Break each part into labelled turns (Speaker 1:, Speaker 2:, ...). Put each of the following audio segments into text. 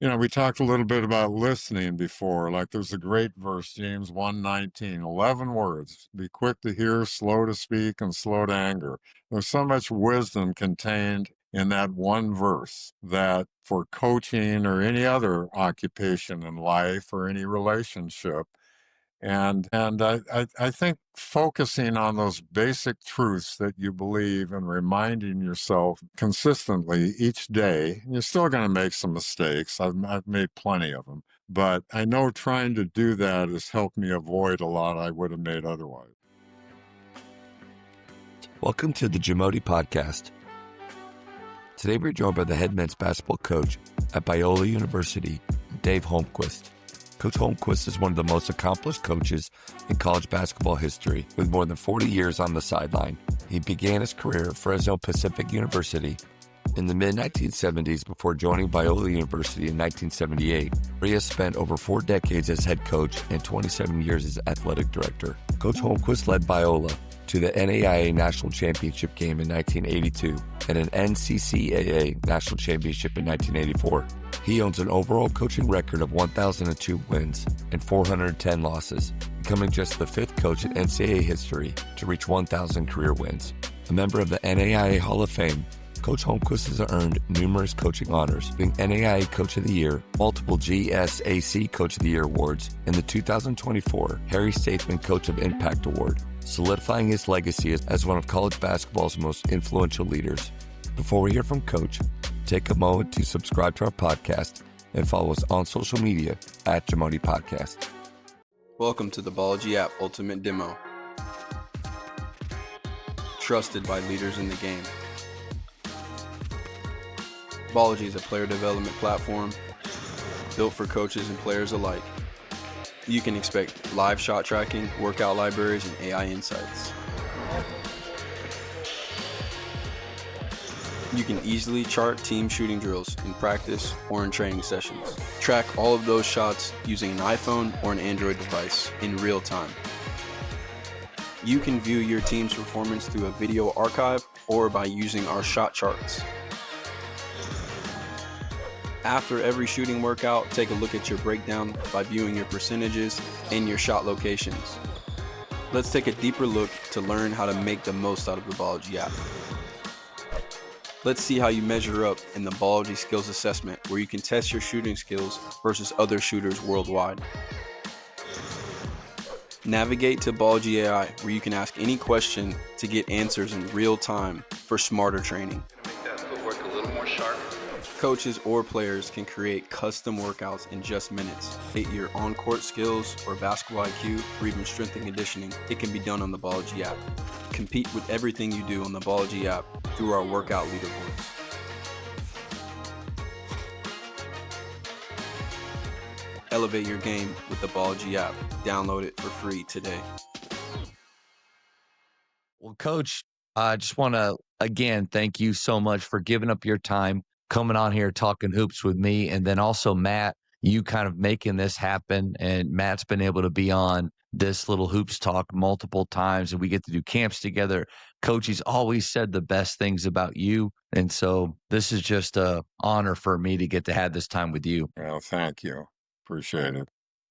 Speaker 1: We talked a little bit about listening before. Like there's a great verse, James 1:19, 11 words. Be quick to hear, slow to speak, and slow to anger. There's so much wisdom contained in that one verse that for coaching or any other occupation in life or any relationship, and I think focusing on those basic truths that you believe and reminding yourself consistently each day, you're still going to make some mistakes. I've made plenty of them. But I know trying to do that has helped me avoid a lot I would have made otherwise.
Speaker 2: Welcome to the JAMODI Podcast. Today we're joined by the head men's basketball coach at Biola University, Dave Holmquist. Coach Holmquist is one of the most accomplished coaches in college basketball history, with more than 40 years on the sideline. He began his career at Fresno Pacific University in the mid-1970s before joining Biola University in 1978, where he has spent over 4 decades as head coach and 27 years as athletic director. Coach Holmquist led Biola to the NAIA National Championship game in 1982 and an NCCAA National Championship in 1984. He owns an overall coaching record of 1,002 wins and 410 losses, becoming just the 5th coach in NCAA history to reach 1,000 career wins. A member of the NAIA Hall of Fame, Coach Holmquist has earned numerous coaching honors, being NAIA Coach of the Year, multiple GSAC Coach of the Year awards, and the 2024 Harry Stathman Coach of Impact Award, solidifying his legacy as one of college basketball's most influential leaders. Before we hear from Coach, take a moment to subscribe to our podcast and follow us on social media at JAMODI Podcast.
Speaker 3: Welcome to the Ballology app Ultimate Demo. Trusted by leaders in the game. Ballology is a player development platform built for coaches and players alike. You can expect live shot tracking, workout libraries, and AI insights. You can easily chart team shooting drills in practice or in training sessions. Track all of those shots using an iPhone or an Android device in real time. You can view your team's performance through a video archive or by using our shot charts. After every shooting workout, take a look at your breakdown by viewing your percentages and your shot locations. Let's take a deeper look to learn how to make the most out of the Ballology app. Let's see how you measure up in the Ballology Skills Assessment, where you can test your shooting skills versus other shooters worldwide. Navigate to Ballology AI, where you can ask any question to get answers in real time for smarter training.
Speaker 4: Make that footwork a little more sharp.
Speaker 3: Coaches or players can create custom workouts in just minutes. Hit your on-court skills or basketball IQ or even strength and conditioning. It can be done on the Ballology app. Compete with everything you do on the Ballology app through our workout leaderboards. Elevate your game with the Ballology app. Download it for free today.
Speaker 2: Well, Coach, I just want to, again, thank you so much for giving up your time, coming on here, talking hoops with me. And then also, Matt, you kind of making this happen. And Matt's been able to be on this little hoops talk multiple times, and we get to do camps together. Coach, he's always said the best things about you. And so this is just an honor for me to get to have this time with you.
Speaker 1: Well, thank you. Appreciate it.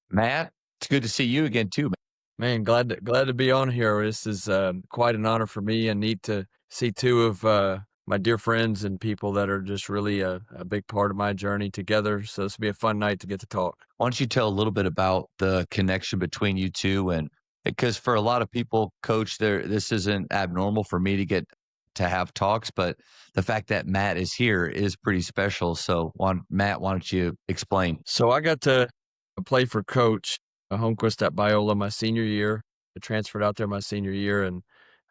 Speaker 2: Matt, it's good to see you again too,
Speaker 5: Man, glad to be on here. This is quite an honor for me, and neat to see 2 of my dear friends and people that are just really a big part of my journey together. So this will be a fun night to get to talk.
Speaker 2: Why don't you tell a little bit about the connection between you two? And because for a lot of people, Coach, this isn't abnormal for me to get to have talks, but the fact that Matt is here is pretty special. So Matt, why don't you explain?
Speaker 5: So I got to play for Coach Holmquist at Biola my senior year. I transferred out there my senior year, and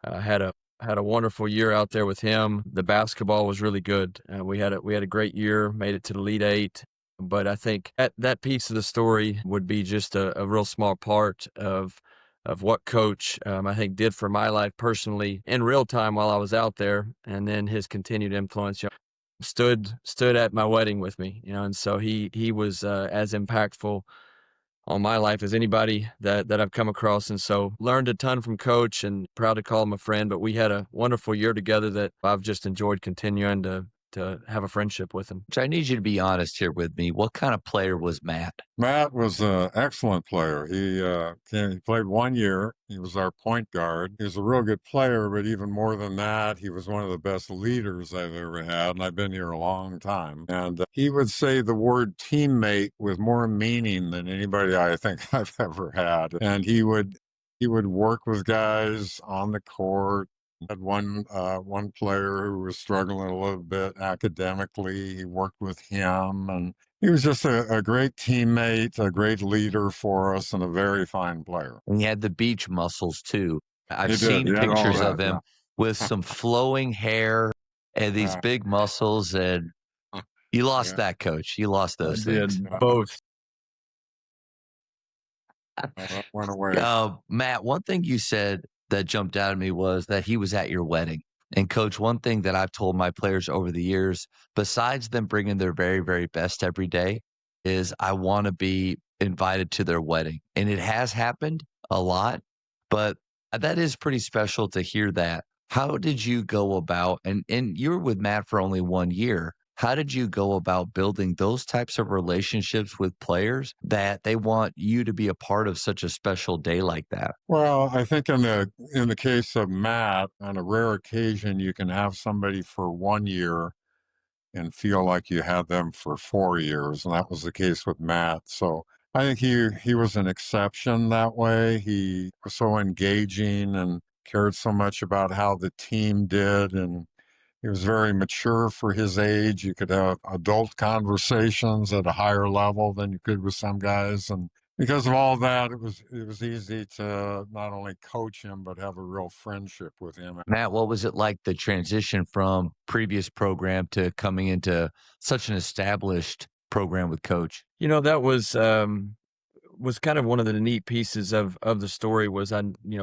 Speaker 5: had a wonderful year out there with him. The basketball was really good. We had a great year, made it to the Elite 8. But I think that piece of the story would be just a real small part of what Coach, I think, did for my life personally in real time while I was out there, and then his continued influence. Stood at my wedding with me, and so he was as impactful on my life as anybody that I've come across. And so learned a ton from Coach, and proud to call him a friend. But we had a wonderful year together that I've just enjoyed continuing to to have a friendship with him.
Speaker 2: So I need you to be honest here with me. What kind of player was Matt?
Speaker 1: Matt was an excellent player. He played 1 year. He was our point guard. He was a real good player, but even more than that, he was one of the best leaders I've ever had, and I've been here a long time. And he would say the word teammate with more meaning than anybody I think I've ever had. And he would work with guys on the court. Had one player who was struggling a little bit academically. He worked with him, and he was just a great teammate, a great leader for us, and a very fine player.
Speaker 2: And he had the beach muscles too. I've
Speaker 1: He did.
Speaker 2: seen
Speaker 1: He had all
Speaker 2: pictures
Speaker 1: that,
Speaker 2: of him
Speaker 1: yeah.
Speaker 2: with some flowing hair and these big muscles, and you lost that, Coach. You lost those things.
Speaker 5: Both.
Speaker 1: That went away.
Speaker 2: Matt, one thing you said that jumped out at me was that he was at your wedding. And Coach, one thing that I've told my players over the years, besides them bringing their very, very best every day, is I want to be invited to their wedding. And it has happened a lot, but that is pretty special to hear that. How did you go about, and you were with Matt for only 1 year, how did you go about building those types of relationships with players that they want you to be a part of such a special day like that?
Speaker 1: Well, I think in the case of Matt, on a rare occasion, you can have somebody for 1 year and feel like you had them for 4 years, and that was the case with Matt. So I think he was an exception that way. He was so engaging and cared so much about how the team did, and he was very mature for his age. You could have adult conversations at a higher level than you could with some guys. And because of all that, it was easy to not only coach him, but have a real friendship with him.
Speaker 2: Matt, what was it like, the transition from previous program to coming into such an established program with Coach?
Speaker 5: You know, that was kind of one of the neat pieces of the story was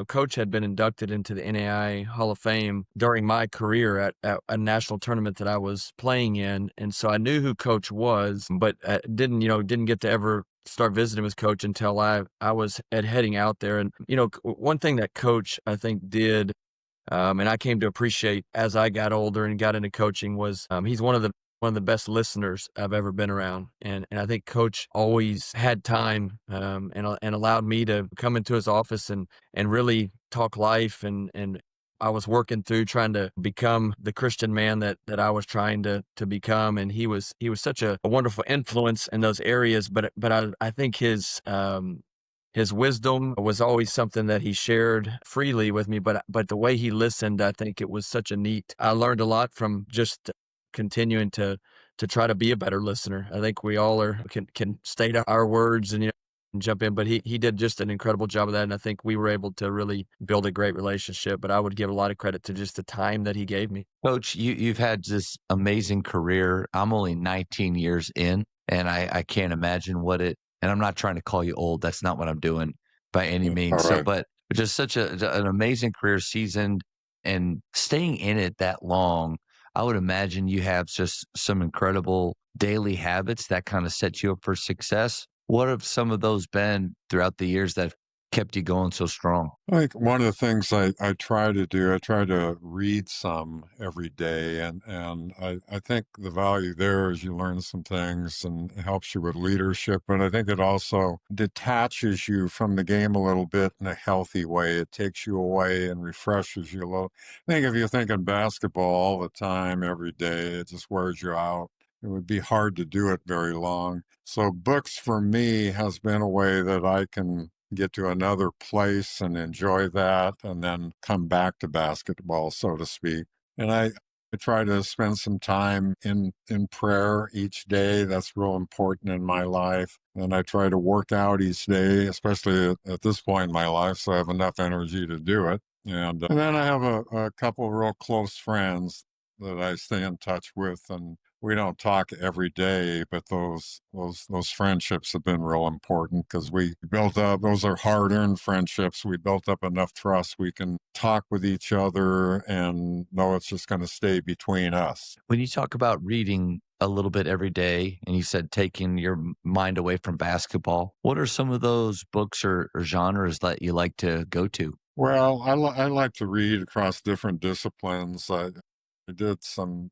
Speaker 5: Coach had been inducted into the NAIA Hall of Fame during my career at a national tournament that I was playing in. And so I knew who Coach was, but didn't get to ever start visiting with Coach until I was heading out there. And, one thing that Coach, I think, did, and I came to appreciate as I got older and got into coaching was he's one of the best listeners I've ever been around. And I think Coach always had time and allowed me to come into his office and really talk life. And I was working through trying to become the Christian man that I was trying to become. And he was such a wonderful influence in those areas. But I think his wisdom was always something that he shared freely with me. But the way he listened, I think it was such a neat. I learned a lot from just continuing to try to be a better listener. I think we all can state our words and jump in, but he did just an incredible job of that, and I think we were able to really build a great relationship. But I would give a lot of credit to just the time that he gave me.
Speaker 2: Coach, you've had this amazing career. I'm only 19 years in, and I can't imagine what it. And I'm not trying to call you old. That's not what I'm doing by any means.
Speaker 1: Right.
Speaker 2: So, but just such an amazing career, seasoned, and staying in it that long. I would imagine you have just some incredible daily habits that kind of set you up for success. What have some of those been throughout the years that kept you going so strong?
Speaker 1: I think one of the things I try to do, I try to read some every day. And I think the value there is you learn some things and it helps you with leadership. But I think it also detaches you from the game a little bit in a healthy way. It takes you away and refreshes you a little. I think if you're thinking basketball all the time, every day, it just wears you out. It would be hard to do it very long. So books for me has been a way that I can get to another place and enjoy that and then come back to basketball, so to speak. And I try to spend some time in prayer each day. That's real important in my life. And I try to work out each day, especially at this point in my life, so I have enough energy to do it. And then I have a couple of real close friends that I stay in touch with, and we don't talk every day, but those friendships have been real important because we built up, those are hard-earned friendships. We built up enough trust. We can talk with each other and know it's just going to stay between us.
Speaker 2: When you talk about reading a little bit every day, and you said taking your mind away from basketball, what are some of those books or genres that you like to go to?
Speaker 1: Well, I like to read across different disciplines. I did some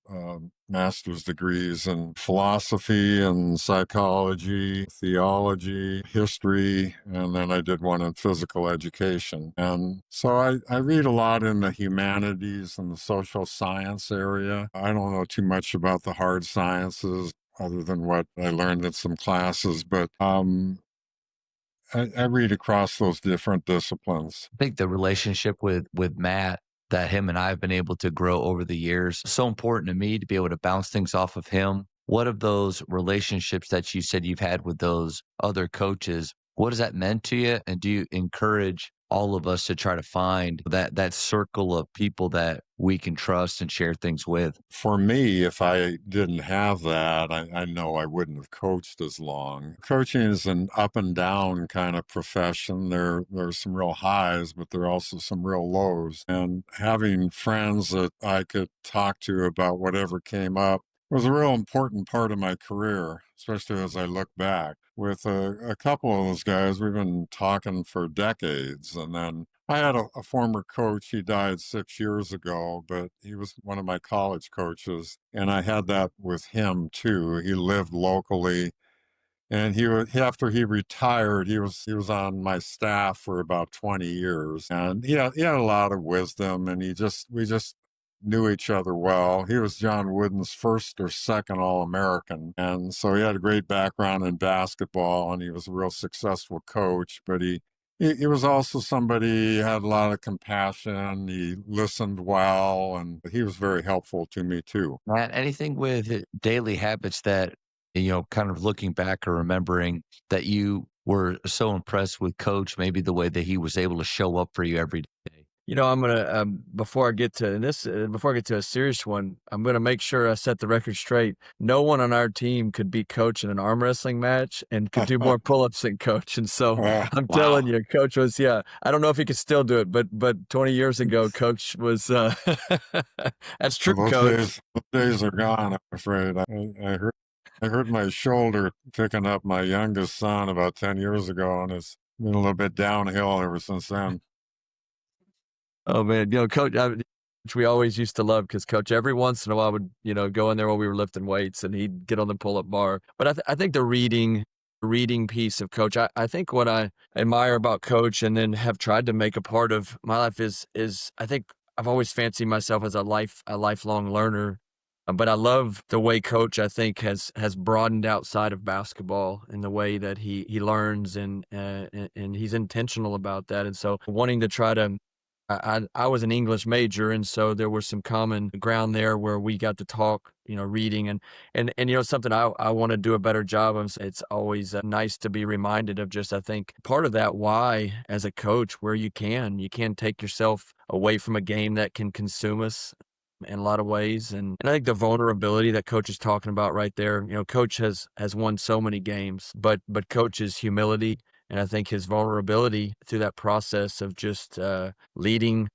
Speaker 1: master's degrees in philosophy and psychology, theology, history, and then I did one in physical education. And so I read a lot in the humanities and the social science area. I don't know too much about the hard sciences other than what I learned in some classes, but I read across those different disciplines.
Speaker 6: I think the relationship with Matt that him and I have been able to grow over the years, so important to me to be able to bounce things off of him. What of those relationships that you said you've had with those other coaches, what has that meant to you? And do you encourage all of us to try to find that circle of people that we can trust and share things with?
Speaker 1: For me, if I didn't have that, I know I wouldn't have coached as long. Coaching is an up and down kind of profession. There's some real highs, but there are also some real lows. And having friends that I could talk to about whatever came up was a real important part of my career, especially as I look back. With a couple of those guys, we've been talking for decades. And then I had a former coach. He died 6 years ago, but he was one of my college coaches. And I had that with him too. He lived locally. And after he retired, he was on my staff for about 20 years. And he had a lot of wisdom, and we just knew each other well. He was John Wooden's first or second All-American. And so he had a great background in basketball, and he was a real successful coach, but he was also somebody who had a lot of compassion. He listened well, and he was very helpful to me too.
Speaker 6: Matt, anything with daily habits that, kind of looking back or remembering that you were so impressed with Coach, maybe the way that he was able to show up for you every day?
Speaker 5: I'm gonna before I get to a serious one, I'm gonna make sure I set the record straight. No one on our team could beat Coach in an arm wrestling match and could do more pull-ups than Coach. And so I'm telling you, Coach was, I don't know if he could still do it, but 20 years ago, Coach was. That's true,
Speaker 1: Those
Speaker 5: Coach.
Speaker 1: days are gone, I'm afraid. I hurt my shoulder picking up my youngest son about 10 years ago, and it's been a little bit downhill ever since then.
Speaker 5: Oh man, Coach, which we always used to love because Coach every once in a while would, go in there while we were lifting weights and he'd get on the pull-up bar. But I think the reading piece of Coach, I think what I admire about Coach and then have tried to make a part of my life is I think I've always fancied myself as a lifelong learner. But I love the way Coach, I think, has broadened outside of basketball in the way that he learns and he's intentional about that. And so wanting to try to I was an English major, and so there was some common ground there where we got to talk, reading and something I want to do a better job of. It's always nice to be reminded of just, I think, part of that why as a coach, where you can take yourself away from a game that can consume us in a lot of ways. And I think the vulnerability that Coach is talking about right there, Coach has won so many games, but Coach's humility, and I think his vulnerability through that process of just leading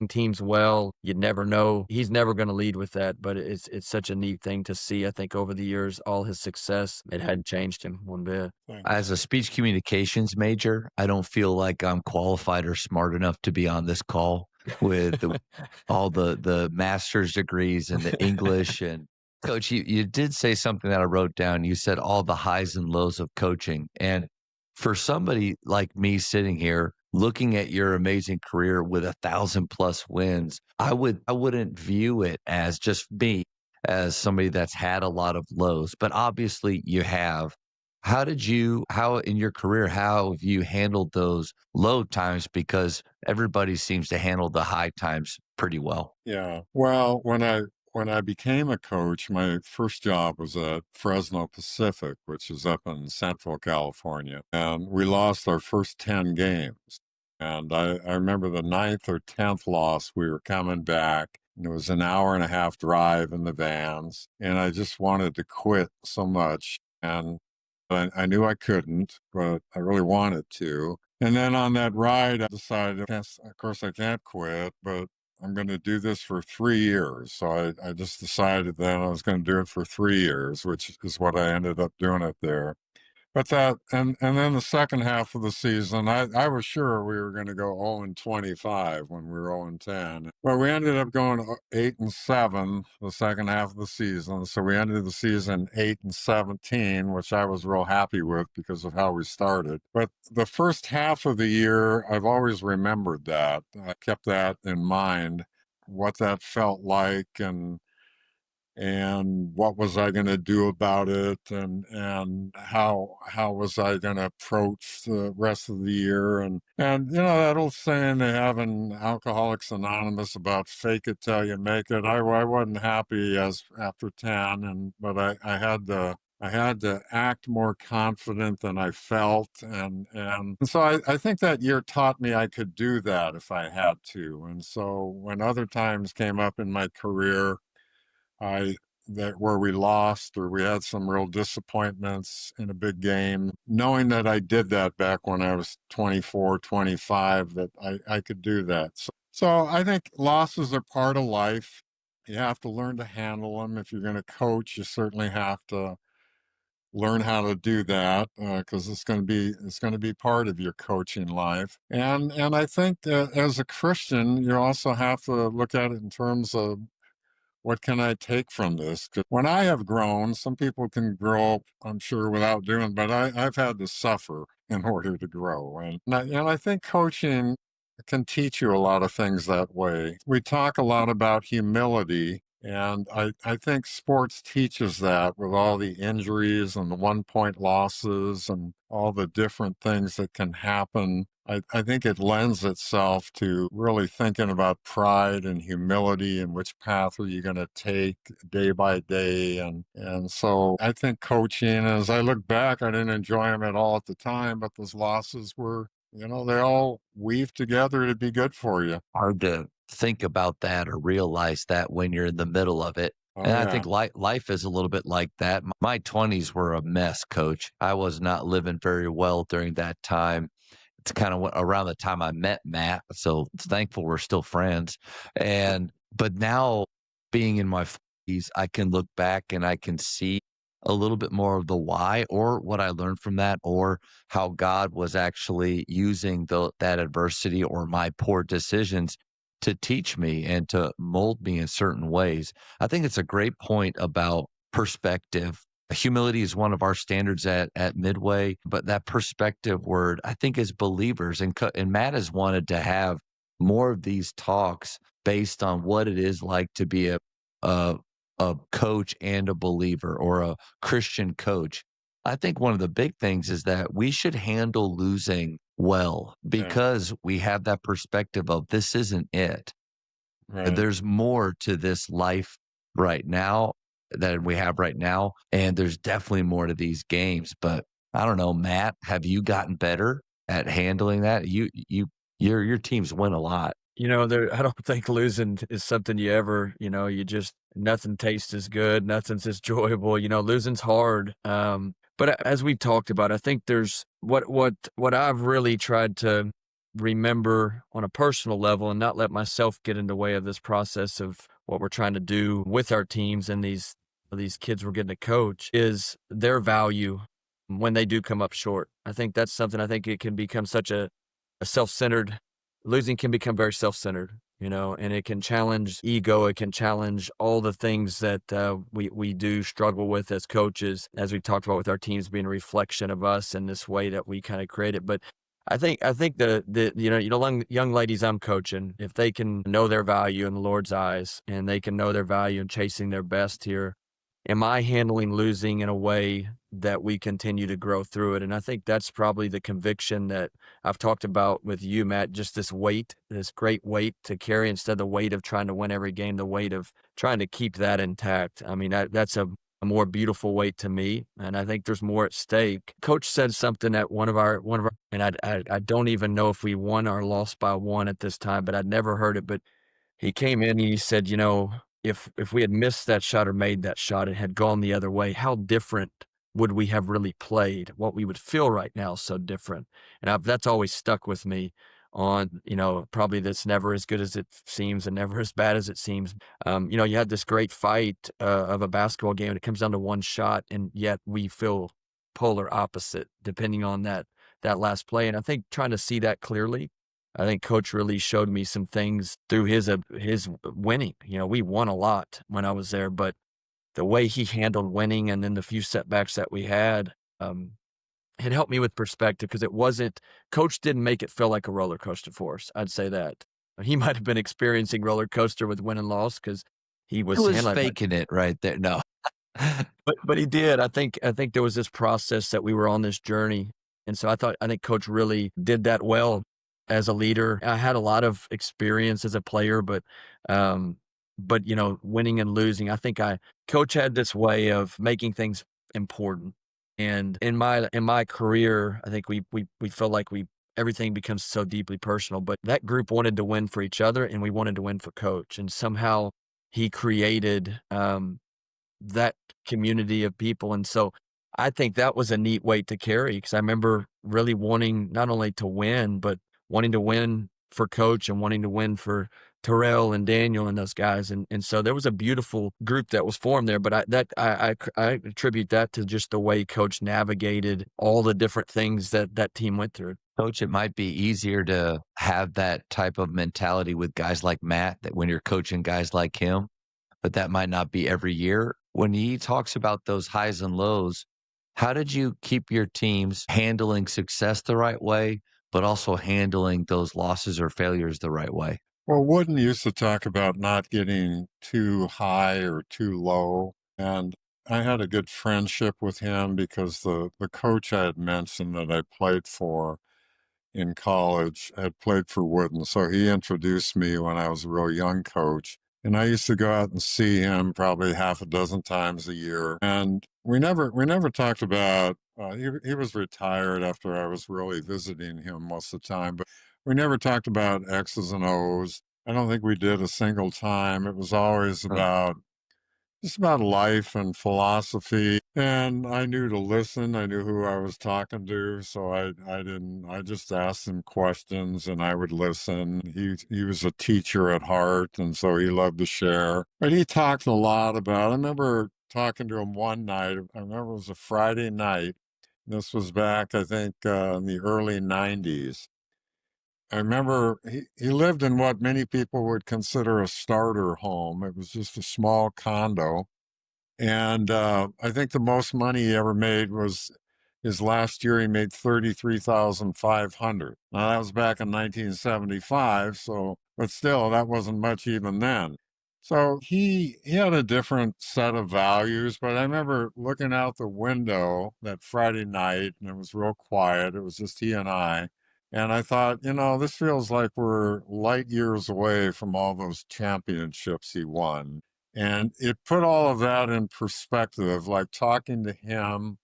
Speaker 5: teams well, you'd never know. He's never going to lead with that, but it's such a neat thing to see. I think over the years, all his success, it hadn't changed him one bit.
Speaker 6: As a speech communications major, I don't feel like I'm qualified or smart enough to be on this call with all the master's degrees and the English. And Coach, you did say something that I wrote down. You said all the highs and lows of coaching. And for somebody like me sitting here looking at your amazing career with 1,000+ wins, I wouldn't view it as just me as somebody that's had a lot of lows, but obviously you have. How in your career, how have you handled those low times? Because everybody seems to handle the high times pretty well.
Speaker 1: Yeah. Well, when I became a coach, my first job was at Fresno Pacific, which is up in Central California. And we lost our first 10 games. And I remember the 9th or 10th loss, we were coming back. And it was an hour and a half drive in the vans. And I just wanted to quit so much. And I knew I couldn't, but I really wanted to. And then on that ride, I decided, of course, I can't quit, but I'm going to do this for 3 years. So I just decided then I was going to do it for 3 years, which is what I ended up doing it there. But that, and then the second half of the season, I was sure we were going to go 0-25 when we were 0-10. But we ended up going 8-7 the second half of the season. So we ended the season 8-17, which I was real happy with because of how we started. But the first half of the year, I've always remembered that. I kept that in mind, what that felt like, and what was I going to do about it, and how was I going to approach the rest of the year, and you know that old saying they have in Alcoholics Anonymous about fake it till you make it. I wasn't happy as after 10, but I had to act more confident than I felt, and so I think that year taught me I could do that if I had to. And so when other times came up in my career, I that where we lost or we had some real disappointments in a big game, knowing that I did that back when I was 24, 25, that I could do that. So I think losses are part of life. You have to learn to handle them. If you're going to coach, you certainly have to learn how to do that, because it's going to be part of your coaching life. And I think as a Christian, you also have to look at it in terms of, what can I take from this? 'Cause when I have grown, some people can grow, I'm sure, without doing, but I've had to suffer in order to grow. And I think coaching can teach you a lot of things that way. We talk a lot about humility, and I think sports teaches that with all the injuries and the 1-point losses and all the different things that can happen. I think it lends itself to really thinking about pride and humility and which path are you going to take day by day. And so I think coaching, as I look back, I didn't enjoy them at all at the time, but those losses were, they all weave together to be good for you.
Speaker 6: Hard to think about that or realize that when you're in the middle of it.
Speaker 1: Oh,
Speaker 6: And I
Speaker 1: yeah.
Speaker 6: think life is a little bit like that. My 20s were a mess, Coach. I was not living very well during that time. It's kind of around the time I met Matt, so it's thankful we're still friends. But now, being in my 40s, I can look back and I can see a little bit more of the why, or what I learned from that, or how God was actually using that adversity or my poor decisions to teach me and to mold me in certain ways. I think it's a great point about perspective. Humility is one of our standards at Midway, but that perspective word, I think, as believers, and Matt has wanted to have more of these talks based on what it is like to be a a coach and a believer, or a Christian coach. I think one of the big things is that we should handle losing well,
Speaker 1: Yeah.
Speaker 6: because we have that perspective of this isn't it.
Speaker 1: Right.
Speaker 6: There's more to this life right now than we have right now, and there's definitely more to these games. But I don't know, Matt, have you gotten better at handling that? Your teams win a lot.
Speaker 5: I don't think losing is something you ever, nothing tastes as good, nothing's as enjoyable. Losing's hard. But as we've talked about, I think there's what I've really tried to remember on a personal level, and not let myself get in the way of this process of what we're trying to do with our teams and these kids we're getting to coach, is their value when they do come up short. I think that's something, I think it can become such a self-centered, losing can become very self-centered, and it can challenge ego. It can challenge all the things that we do struggle with as coaches, as we talked about with our teams being a reflection of us in this way that we kind of create it. But I think the young ladies I'm coaching, if they can know their value in the Lord's eyes, and they can know their value in chasing their best here, am I handling losing in a way that we continue to grow through it? And I think that's probably the conviction that I've talked about with you, Matt, just this weight, this great weight to carry, instead of the weight of trying to win every game, the weight of trying to keep that intact. I mean, that's a more beautiful weight to me. And I think there's more at stake. Coach said something at one of our, and I don't even know if we won or lost by one at this time, but I'd never heard it. But he came in and he said, if we had missed that shot or made that shot and had gone the other way, how different would we have really played? What we would feel right now is so different. And that's always stuck with me on, probably that's never as good as it seems and never as bad as it seems. You had this great fight of a basketball game, and it comes down to one shot, and yet we feel polar opposite depending on that last play. And I think trying to see that clearly, I think Coach really showed me some things through his winning. We won a lot when I was there, but the way he handled winning and then the few setbacks that we had, it helped me with perspective because Coach didn't make it feel like a roller coaster for us. I'd say that. He might have been experiencing roller coaster with win and loss because he was
Speaker 6: faking it right there. No.
Speaker 5: But he did. I think there was this process that we were on this journey. And so I think Coach really did that well as a leader. I had a lot of experience as a player, but winning and losing, I think Coach had this way of making things important. And in my career, I think we felt like everything becomes so deeply personal, but that group wanted to win for each other and we wanted to win for Coach. And somehow he created that community of people. And so I think that was a neat way to carry, because I remember really wanting not only to win, but wanting to win for Coach and wanting to win for Terrell and Daniel and those guys. And so there was a beautiful group that was formed there, but I attribute that to just the way Coach navigated all the different things that team went through.
Speaker 6: Coach, it might be easier to have that type of mentality with guys like Matt, that when you're coaching guys like him, but that might not be every year. When he talks about those highs and lows, how did you keep your teams handling success the right way, but also handling those losses or failures the right way?
Speaker 1: Well, Wooden used to talk about not getting too high or too low. And I had a good friendship with him because the coach I had mentioned that I played for in college had played for Wooden. So he introduced me when I was a real young coach. And I used to go out and see him probably half a dozen times a year. And we never talked about, he was retired after I was really visiting him most of the time, but we never talked about X's and O's. I don't think we did a single time. It was always just about life and philosophy. And I knew to listen. I knew who I was talking to. So I just asked him questions and I would listen. He was a teacher at heart. And so he loved to share. But he talked a lot about, I remember talking to him one night. I remember it was a Friday night. This was back, I think, in the early 90s. I remember he lived in what many people would consider a starter home. It was just a small condo. And I think the most money he ever made was his last year, he made $33,500. Now, that was back in 1975. So, but still, that wasn't much even then. So he had a different set of values, but I remember looking out the window that Friday night, and it was real quiet. It was just he and I. And I thought, this feels like we're light years away from all those championships he won. And it put all of that in perspective, like talking to him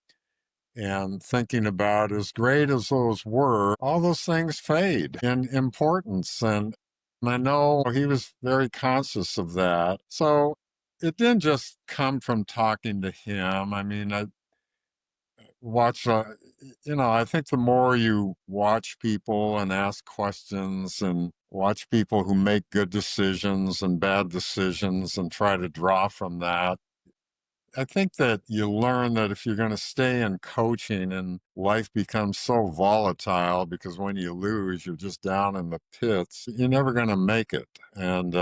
Speaker 1: and thinking about, as great as those were, all those things fade in importance. And I know he was very conscious of that. So it didn't just come from talking to him. I mean, I think the more you watch people and ask questions and watch people who make good decisions and bad decisions and try to draw from that, I think that you learn that if you're going to stay in coaching, and life becomes so volatile because when you lose, you're just down in the pits, you're never going to make it. And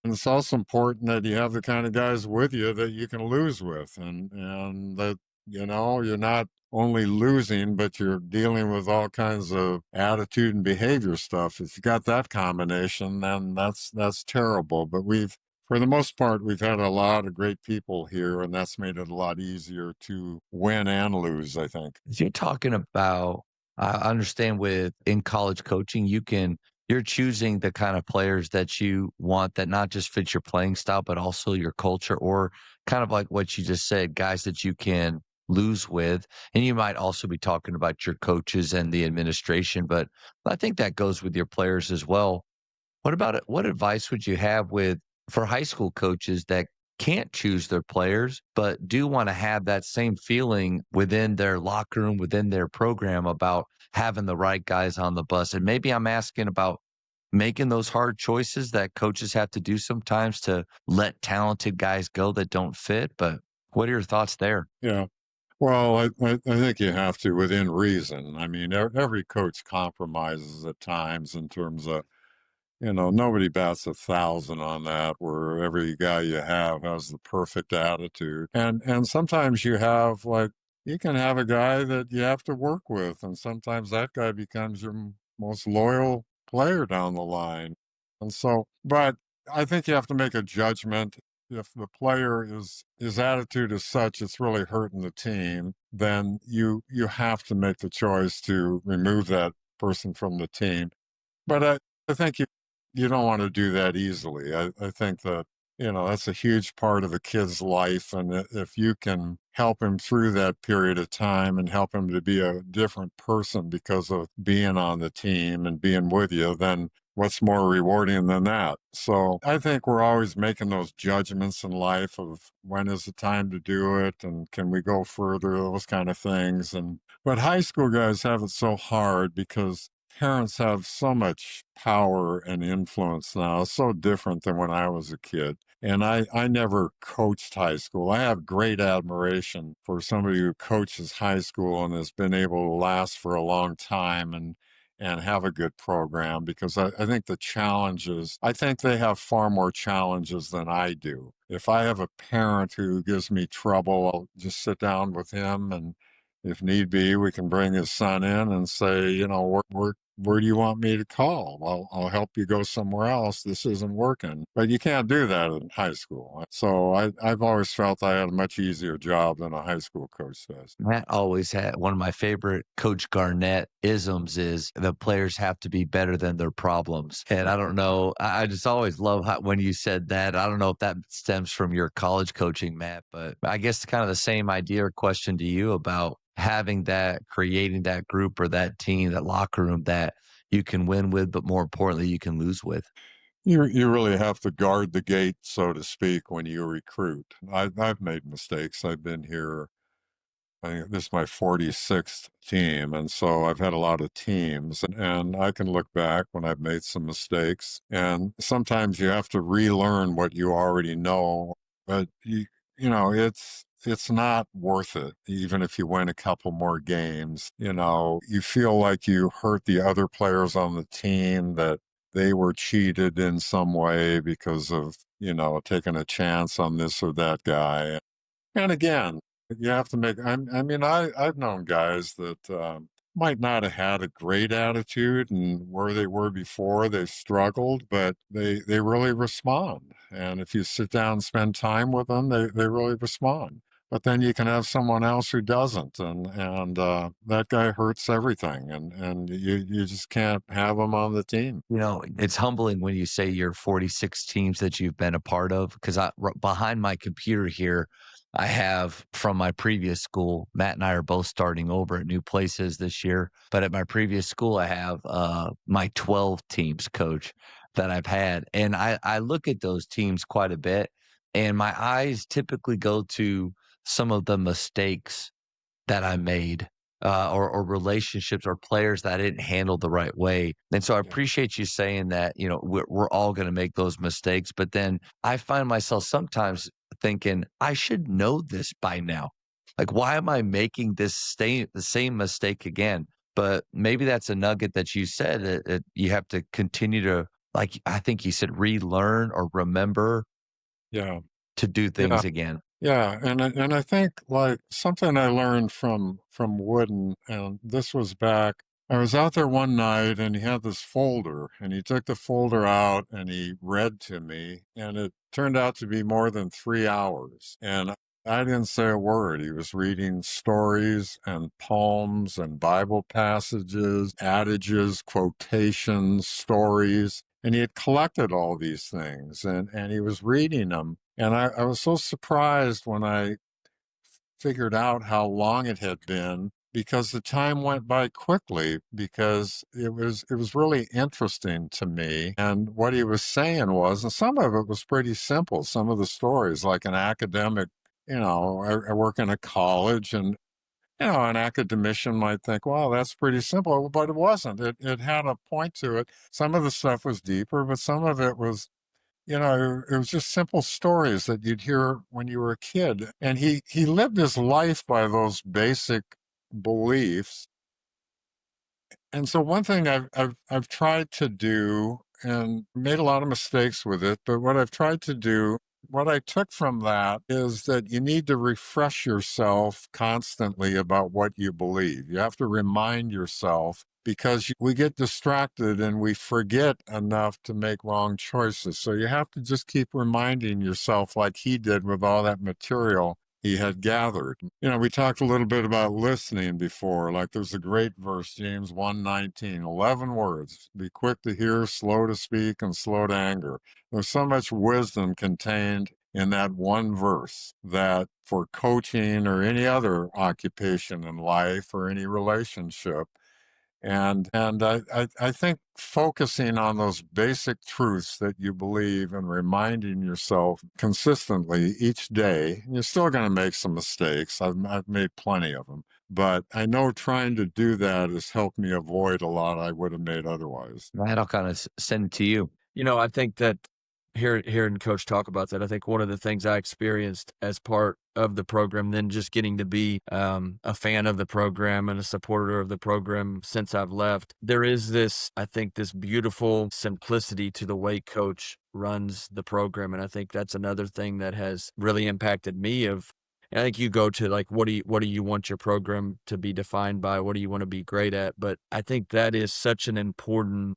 Speaker 1: it's also important that you have the kind of guys with you that you can lose with, and that, you're not only losing, but you're dealing with all kinds of attitude and behavior stuff. If you got that combination, then that's terrible. But for the most part, we've had a lot of great people here, and that's made it a lot easier to win and lose, I think.
Speaker 6: You're talking about, I understand in college coaching, you're choosing the kind of players that you want that not just fit your playing style, but also your culture, or kind of like what you just said, guys that you can lose with. And you might also be talking about your coaches and the administration, but I think that goes with your players as well. What advice would you have for high school coaches that can't choose their players, but do want to have that same feeling within their locker room, within their program, about having the right guys on the bus? And maybe I'm asking about making those hard choices that coaches have to do sometimes to let talented guys go that don't fit. But what are your thoughts there?
Speaker 1: Yeah. Well, I think you have to within reason. I mean, every coach compromises at times in terms of, nobody bats 1,000 on that, where every guy you have has the perfect attitude. And sometimes you can have a guy that you have to work with, and sometimes that guy becomes your most loyal player down the line. And so, but I think you have to make a judgment. If the player his attitude is such it's really hurting the team, then you have to make the choice to remove that person from the team. But I think you don't want to do that easily. I think that, that's a huge part of a kid's life. And if you can help him through that period of time and help him to be a different person because of being on the team and being with you, then what's more rewarding than that? So I think we're always making those judgments in life of when is the time to do it and can we go further, those kind of things. But high school guys have it so hard because parents have so much power and influence now. It's so different than when I was a kid. And I never coached high school. I have great admiration for somebody who coaches high school and has been able to last for a long time and have a good program, because I think I think they have far more challenges than I do. If I have a parent who gives me trouble, I'll just sit down with him, and if need be, we can bring his son in and say, where do you want me to call? Well, I'll help you go somewhere else. This isn't working. But you can't do that in high school. So I've always felt I had a much easier job than a high school coach does.
Speaker 6: Matt always had one of my favorite Coach Garnett isms is the players have to be better than their problems. And I don't know, I just always love when you said that. I don't know if that stems from your college coaching, Matt, but I guess kind of the same idea or question to you about creating that group or that team, that locker room that you can win with, but more importantly, you can lose with.
Speaker 1: You really have to guard the gate, so to speak, when you recruit. I've made mistakes. I've been here. I think this is my 46th team. And so I've had a lot of teams, and I can look back when I've made some mistakes. And sometimes you have to relearn what you already know, but it's not worth it. Even if you win a couple more games, you feel like you hurt the other players on the team, that they were cheated in some way because of, taking a chance on this or that guy. And again, you have to I've known guys that might not have had a great attitude, and where they were before, they struggled, but they really respond. And if you sit down and spend time with them, they really respond. But then you can have someone else who doesn't, and that guy hurts everything, and you just can't have them on the team.
Speaker 6: It's humbling when you say your 46 teams that you've been a part of, because behind my computer here, I have from my previous school. Matt and I are both starting over at new places this year, but at my previous school, I have my 12 teams, Coach, that I've had. And I look at those teams quite a bit, and my eyes typically go to some of the mistakes that I made, or relationships or players that I didn't handle the right way. And so I appreciate you saying that, we're all going to make those mistakes. But then I find myself sometimes thinking, I should know this by now. Like, why am I making the same mistake again? But maybe that's a nugget that you said that you have to continue to, like, I think you said, relearn or remember
Speaker 1: Yeah.
Speaker 6: to do things again.
Speaker 1: Yeah, and I think like something I learned from Wooden, and this was back. I was out there one night, and he had this folder, and he took the folder out and he read to me, and it turned out to be more than 3 hours, and I didn't say a word. He was reading stories and poems and Bible passages, adages, quotations, stories. And he had collected all these things, and he was reading them. And I was so surprised when I figured out how long it had been, because the time went by quickly, because it was really interesting to me. And what he was saying was, and some of it was pretty simple, some of the stories, like an academic, I work in a college, and an academician might think, well, that's pretty simple, but it wasn't. It had a point to it. Some of the stuff was deeper, but some of it was It was just simple stories that you'd hear when you were a kid. And he lived his life by those basic beliefs. And so one thing I've tried to do, and made a lot of mistakes with it, but what I've tried to do, what I took from that is that you need to refresh yourself constantly about what you believe. You have to remind yourself because we get distracted and we forget enough to make wrong choices. So you have to just keep reminding yourself, like he did with all that material he had gathered. We talked a little bit about listening before. Like there's a great verse, James 1:19, 11 words. Be quick to hear, slow to speak, and slow to anger. There's so much wisdom contained in that one verse that for coaching or any other occupation in life or any relationship, and I think focusing on those basic truths that you believe and reminding yourself consistently each day, you're still going to make some mistakes. I've made plenty of them. But I know trying to do that has helped me avoid a lot I would have made otherwise.
Speaker 6: Matt, I'll kind of send it to you.
Speaker 5: I think that hearing Coach talk about that, I think one of the things I experienced as part of the program, then just getting to be a fan of the program and a supporter of the program since I've left, there is this beautiful simplicity to the way Coach runs the program. And I think that's another thing that has really impacted me. And I think you go to like, what do you want your program to be defined by? What do you want to be great at? But I think that is such an important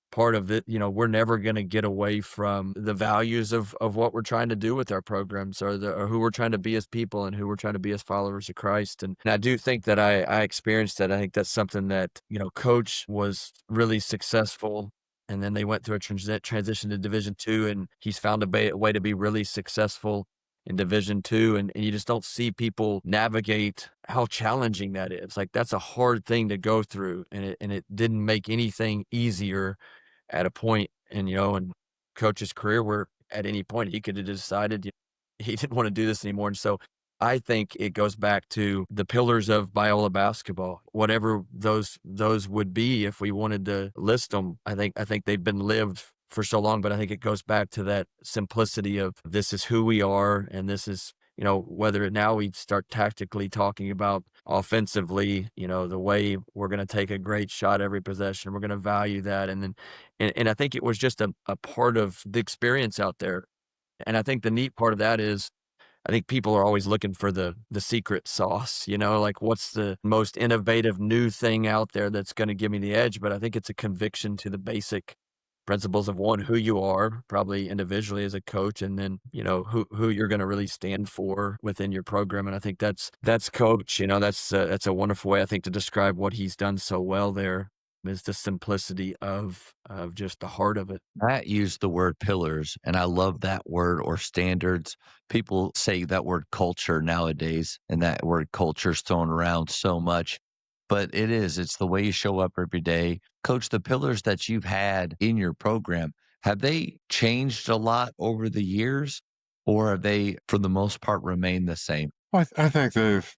Speaker 5: part of it. We're never going to get away from the values of what we're trying to do with our programs, or who we're trying to be as people and who we're trying to be as followers of Christ. And I do think that I experienced that. I think that's something that, Coach was really successful. And then they went through a transition to Division II, and he's found a way to be really successful in Division II. And you just don't see people navigate how challenging that is. Like, that's a hard thing to go through. And it didn't make anything easier at a point in Coach's career where at any point he could have decided he didn't want to do this anymore. And so I think it goes back to the pillars of Biola basketball, whatever those would be if we wanted to list them. I think they've been lived for so long, but I think it goes back to that simplicity of this is who we are, and this is, whether now we start tactically talking about offensively, the way we're going to take a great shot every possession, we're going to value that. And I think it was just a part of the experience out there. And I think the neat part of that is, I think people are always looking for the secret sauce, like what's the most innovative new thing out there that's going to give me the edge. But I think it's a conviction to the basic principles of who you are, probably individually as a coach, and then, who you're going to really stand for within your program. And I think that's Coach, that's a wonderful way, I think, to describe what he's done so well there, is the simplicity of just the heart of it.
Speaker 6: Matt used the word pillars, and I love that word, or standards. People say that word culture nowadays, and that word culture is thrown around so much. But it's the way you show up every day. Coach, the pillars that you've had in your program, have they changed a lot over the years, or have they, for the most part, remained the same?
Speaker 1: I think they've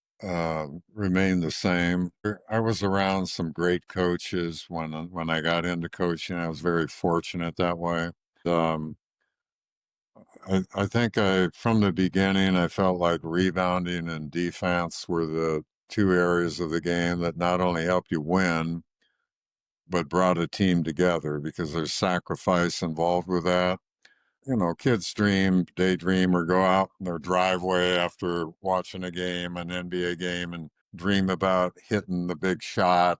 Speaker 1: remained the same. I was around some great coaches when I got into coaching. I was very fortunate that way. I think from the beginning, I felt like rebounding and defense were the two areas of the game that not only helped you win, but brought a team together, because there's sacrifice involved with that. Kids daydream, or go out in their driveway after watching an NBA game, and dream about hitting the big shot.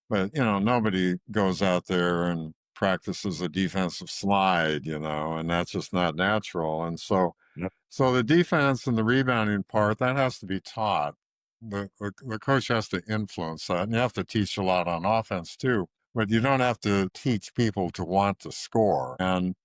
Speaker 1: But nobody goes out there and practices a defensive slide, and that's just not natural. And so, so the defense and the rebounding part, that has to be taught. The coach has to influence that, and you have to teach a lot on offense too. But you don't have to teach people to want to score. And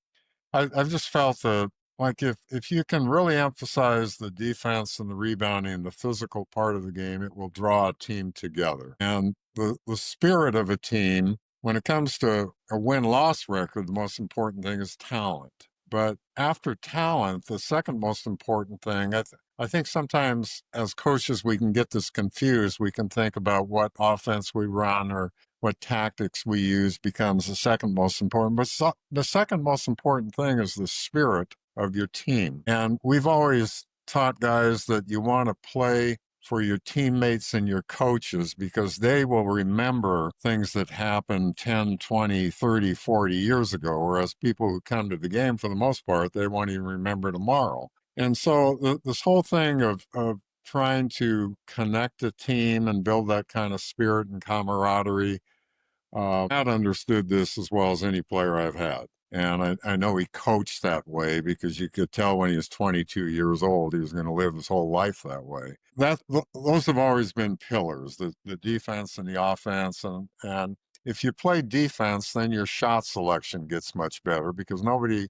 Speaker 1: I've just felt that, like, if you can really emphasize the defense and the rebounding, the physical part of the game, it will draw a team together. And the spirit of a team, when it comes to a win-loss record, the most important thing is talent. But after talent, the second most important thing, I think sometimes as coaches, we can get this confused. We can think about what offense we run or what tactics we use becomes the second most important. But the second most important thing is the spirit of your team. And we've always taught guys that you want to play for your teammates and your coaches because they will remember things that happened 10, 20, 30, 40 years ago, whereas people who come to the game, for the most part, they won't even remember tomorrow. And so this whole thing of trying to connect a team and build that kind of spirit and camaraderie, Matt understood this as well as any player I've had. And I know he coached that way because you could tell when he was 22 years old, he was going to live his whole life that way. Those have always been pillars, the defense and the offense. And if you play defense, then your shot selection gets much better because nobody's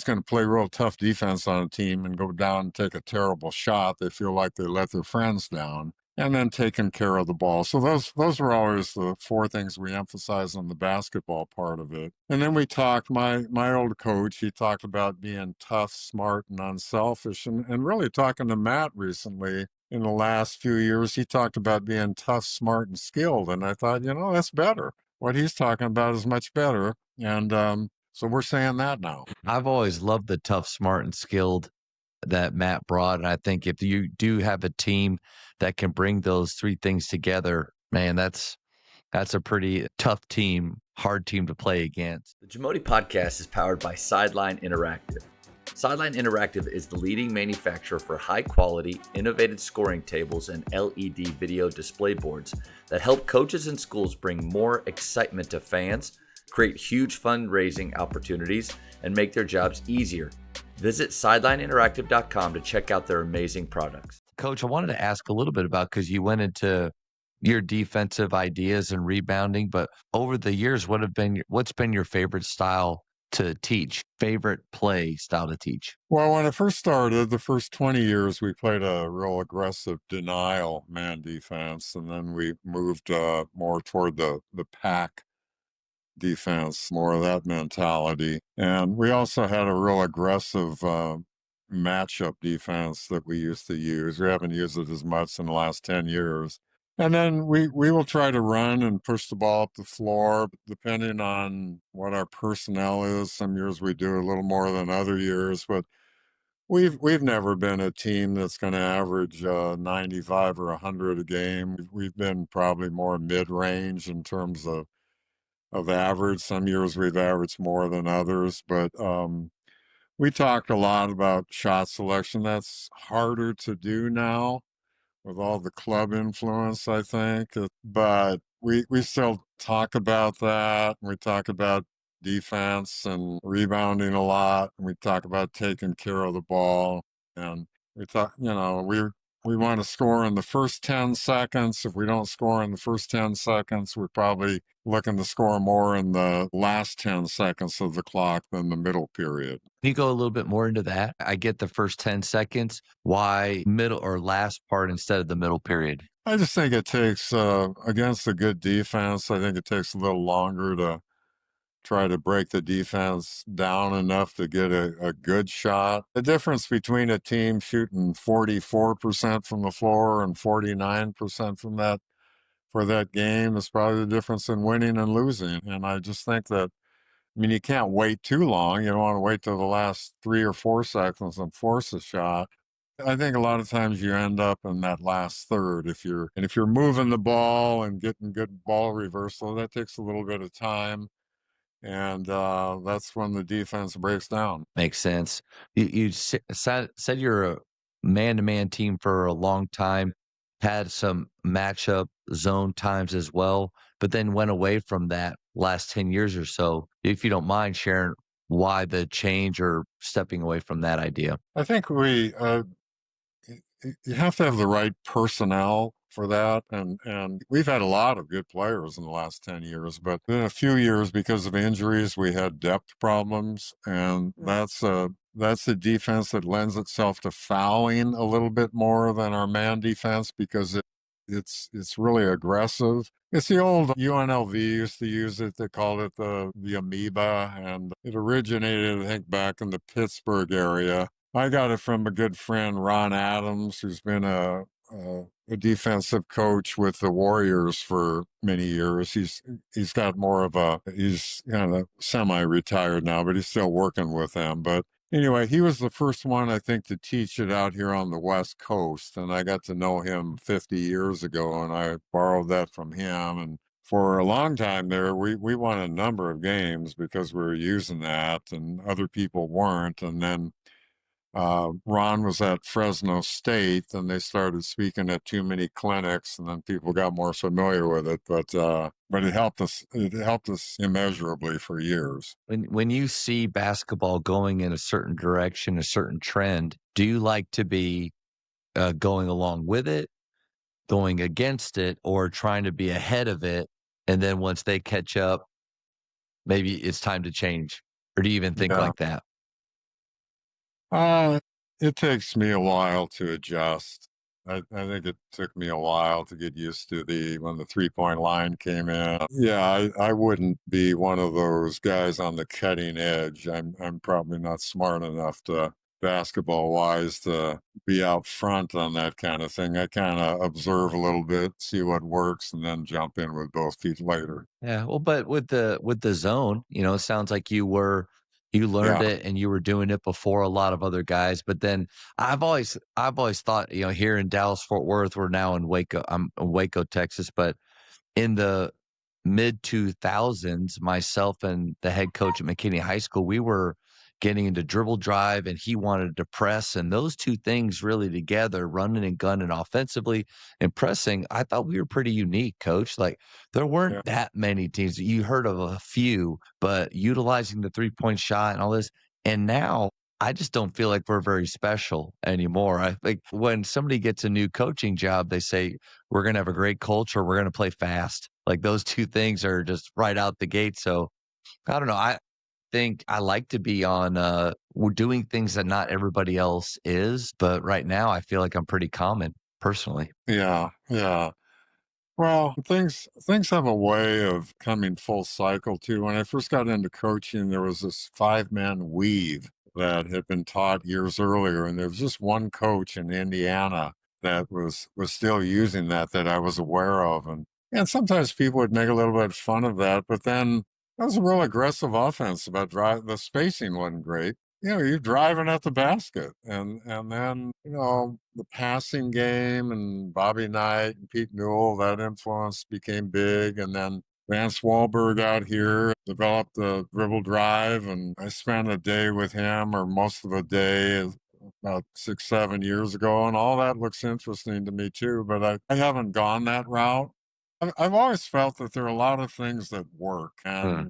Speaker 1: going to play real tough defense on a team and go down and take a terrible shot. They feel like they let their friends down. And then taking care of the ball. So those were always the four things we emphasized on the basketball part of it. And then we talked, my old coach, he talked about being tough, smart, and unselfish. And really talking to Matt recently in the last few years, he talked about being tough, smart, and skilled. And I thought, that's better. What he's talking about is much better. And so we're saying that now.
Speaker 6: I've always loved the tough, smart, and skilled that Matt brought. And I think if you do have a team that can bring those three things together, man, that's a pretty tough team, hard team to play against.
Speaker 7: The JAMODI Podcast is powered by Sideline Interactive. Sideline Interactive is the leading manufacturer for high-quality, innovative scoring tables and LED video display boards that help coaches and schools bring more excitement to fans, create huge fundraising opportunities, and make their jobs easier. Visit sidelineinteractive.com to check out their amazing products.
Speaker 6: Coach, I wanted to ask a little bit about, because you went into your defensive ideas and rebounding, but over the years, what's been your favorite style to teach, favorite play style to teach?
Speaker 1: Well, when I first started, the first 20 years, we played a real aggressive denial man defense, and then we moved more toward the pack defense, more of that mentality. And we also had a real aggressive matchup defense that we used to use. We haven't used it as much in the last 10 years. And then we will try to run and push the ball up the floor, depending on what our personnel is. Some years we do a little more than other years, but we've never been a team that's going to average 95 or 100 a game. We've been probably more mid-range in terms of average. Some years we've averaged more than others, but we talked a lot about shot selection. That's harder to do now with all the club influence, I think. But we still talk about that. We talk about defense and rebounding a lot. We talk about taking care of the ball. And we talk, we want to score in the first 10 seconds. If we don't score in the first 10 seconds, we're probably looking to score more in the last 10 seconds of the clock than the middle period.
Speaker 6: Can you go a little bit more into that? I get the first 10 seconds. Why middle or last part instead of the middle period?
Speaker 1: I just think it takes, against a good defense, I think it takes a little longer to try to break the defense down enough to get a good shot. The difference between a team shooting 44% from the floor and 49% for that game is probably the difference in winning and losing. And I just think that, you can't wait too long. You don't want to wait till the last 3 or 4 seconds and force a shot. I think a lot of times you end up in that last third. If you're moving the ball and getting good ball reversal, that takes a little bit of time. And that's when the defense breaks down.
Speaker 6: Makes sense. You said you're a man-to-man team for a long time, had some matchup zone times as well, but then went away from that last 10 years or so. If you don't mind sharing why the change or stepping away from that idea.
Speaker 1: I think you have to have the right personnel for that. And we've had a lot of good players in the last 10 years, but in a few years, because of injuries, we had depth problems. And that's a defense that lends itself to fouling a little bit more than our man defense because it's really aggressive. It's the old UNLV used to use it. They called it the amoeba, and it originated, I think, back in the Pittsburgh area. I got it from a good friend, Ron Adams, who's been a defensive coach with the Warriors for many years. He's got more of he's kind of semi-retired now, but he's still working with them. But anyway, he was the first one, I think, to teach it out here on the West Coast, and I got to know him 50 years ago, and I borrowed that from him. And for a long time there, we won a number of games because we were using that, and other people weren't. And then Ron was at Fresno State, and they started speaking at too many clinics, and then people got more familiar with it. But it helped us. It helped us immeasurably for years.
Speaker 6: When you see basketball going in a certain direction, a certain trend, do you like to be going along with it, going against it, or trying to be ahead of it? And then once they catch up, maybe it's time to change. Or do you even think
Speaker 1: Yeah.
Speaker 6: like that?
Speaker 1: It takes me a while to adjust. I think it took me a while to get used to when the 3-point line came in. Yeah, I wouldn't be one of those guys on the cutting edge. I'm probably not smart enough to basketball wise to be out front on that kind of thing. I kind of observe a little bit, see what works, and then jump in with both feet later.
Speaker 6: Yeah, well, but with the zone, it sounds like you learned
Speaker 1: Yeah.
Speaker 6: it and you were doing it before a lot of other guys. But then I've always thought, here in Dallas Fort Worth, we're now in Waco. I'm in Waco, Texas, but in the mid 2000s, myself and the head coach at McKinney High School, we were getting into dribble drive and he wanted to press. And those two things really together, running and gunning offensively and pressing, I thought we were pretty unique, coach. Like there weren't that many teams. You heard of a few, but utilizing the 3-point shot and all this. And now I just don't feel like we're very special anymore. I think when somebody gets a new coaching job, they say, we're going to have a great culture. We're going to play fast. Like those two things are just right out the gate. So I don't know. I think I like to be on, we're doing things that not everybody else is. But right now I feel like I'm pretty common personally.
Speaker 1: Yeah. Yeah. Well, things have a way of coming full cycle too. When I first got into coaching, there was this 5-man weave that had been taught years earlier, and there was just one coach in Indiana that was still using that I was aware of, and sometimes people would make a little bit of fun of that, but then that was a real aggressive offense about the spacing wasn't great. You're driving at the basket, and then the passing game and Bobby Knight and Pete Newell, that influence became big, and then Vance Wahlberg out here developed the dribble drive, and I spent a day with him, or most of a day, about 6, 7 years ago, and all that looks interesting to me too. But I haven't gone that route. I've always felt that there are a lot of things that work, and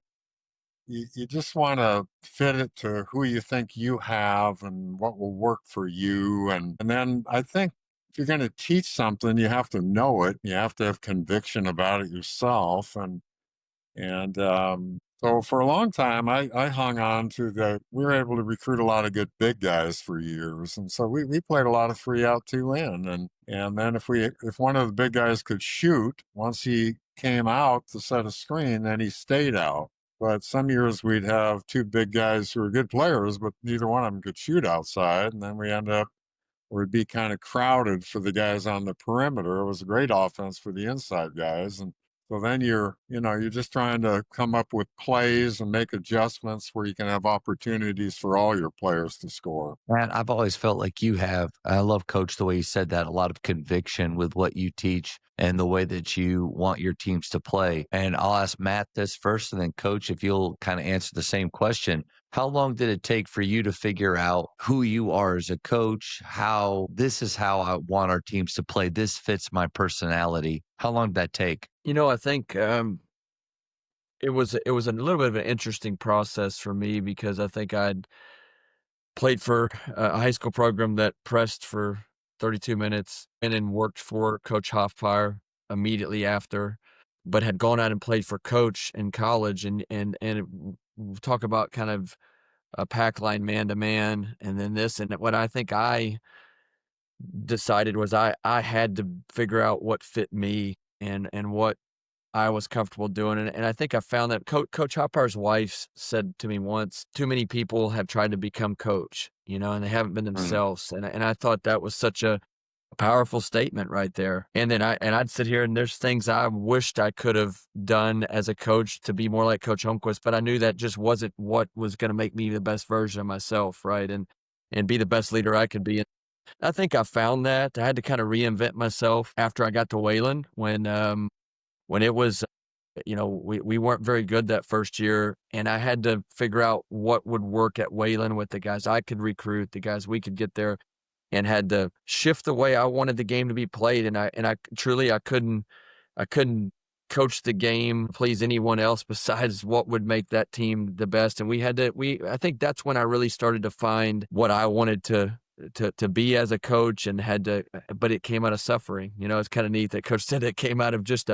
Speaker 1: you just want to fit it to who you think you have and what will work for you. And then I think if you're going to teach something, you have to know it. You have to have conviction about it yourself. And so for a long time, I hung on to we were able to recruit a lot of good big guys for years. And so we played a lot of 3 out, 2 in. And then if one of the big guys could shoot, once he came out to set a screen, then he stayed out. But some years we'd have 2 big guys who were good players, but neither one of them could shoot outside. And then we'd be kind of crowded for the guys on the perimeter. It was a great offense for the inside guys. And so then you're just trying to come up with plays and make adjustments where you can have opportunities for all your players to score.
Speaker 6: Man, I've always felt like you have. I love, Coach, the way you said that, a lot of conviction with what you teach and the way that you want your teams to play. And I'll ask Matt this first, and then Coach, if you'll kind of answer the same question. How long did it take for you to figure out who you are as a coach? This is how I want our teams to play. This fits my personality. How long did that take?
Speaker 5: I think it was a little bit of an interesting process for me because I think I'd played for a high school program that pressed for 32 minutes and then worked for Coach Hoffmeyer immediately after, but had gone out and played for Coach in college and talk about kind of a pack line man-to-man and then this. And what I think I decided was I had to figure out what fit me and what I was comfortable doing it. And I think I found that Coach Hopper's wife said to me once, too many people have tried to become coach, and they haven't been themselves. And I thought that was such a powerful statement right there. And then I'd sit here and there's things I wished I could have done as a coach to be more like Coach Holmquist, but I knew that just wasn't what was going to make me the best version of myself, right? And be the best leader I could be. And I think I found that. I had to kind of reinvent myself after I got to Wayland when it was, we weren't very good that first year, and I had to figure out what would work at Wayland with the guys I could recruit, the guys we could get there, and had to shift the way I wanted the game to be played. And I truly, I couldn't coach the game, please anyone else besides what would make that team the best. And I think that's when I really started to find what I wanted to be as a coach, and but it came out of suffering. It's kind of neat that Coach said it came out of just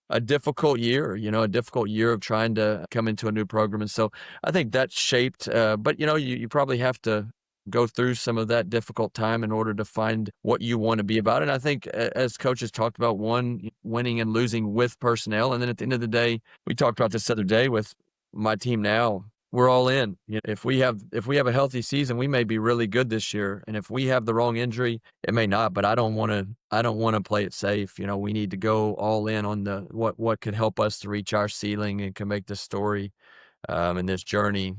Speaker 5: a difficult year, a difficult year of trying to come into a new program. And so I think that shaped, but you probably have to go through some of that difficult time in order to find what you want to be about. And I think as coaches talked about, winning and losing with personnel. And then at the end of the day, we talked about this other day with my team now, we're all in. If we have a healthy season, we may be really good this year. And if we have the wrong injury, it may not, but I don't want to play it safe. We need to go all in on what could help us to reach our ceiling and can make this story and this journey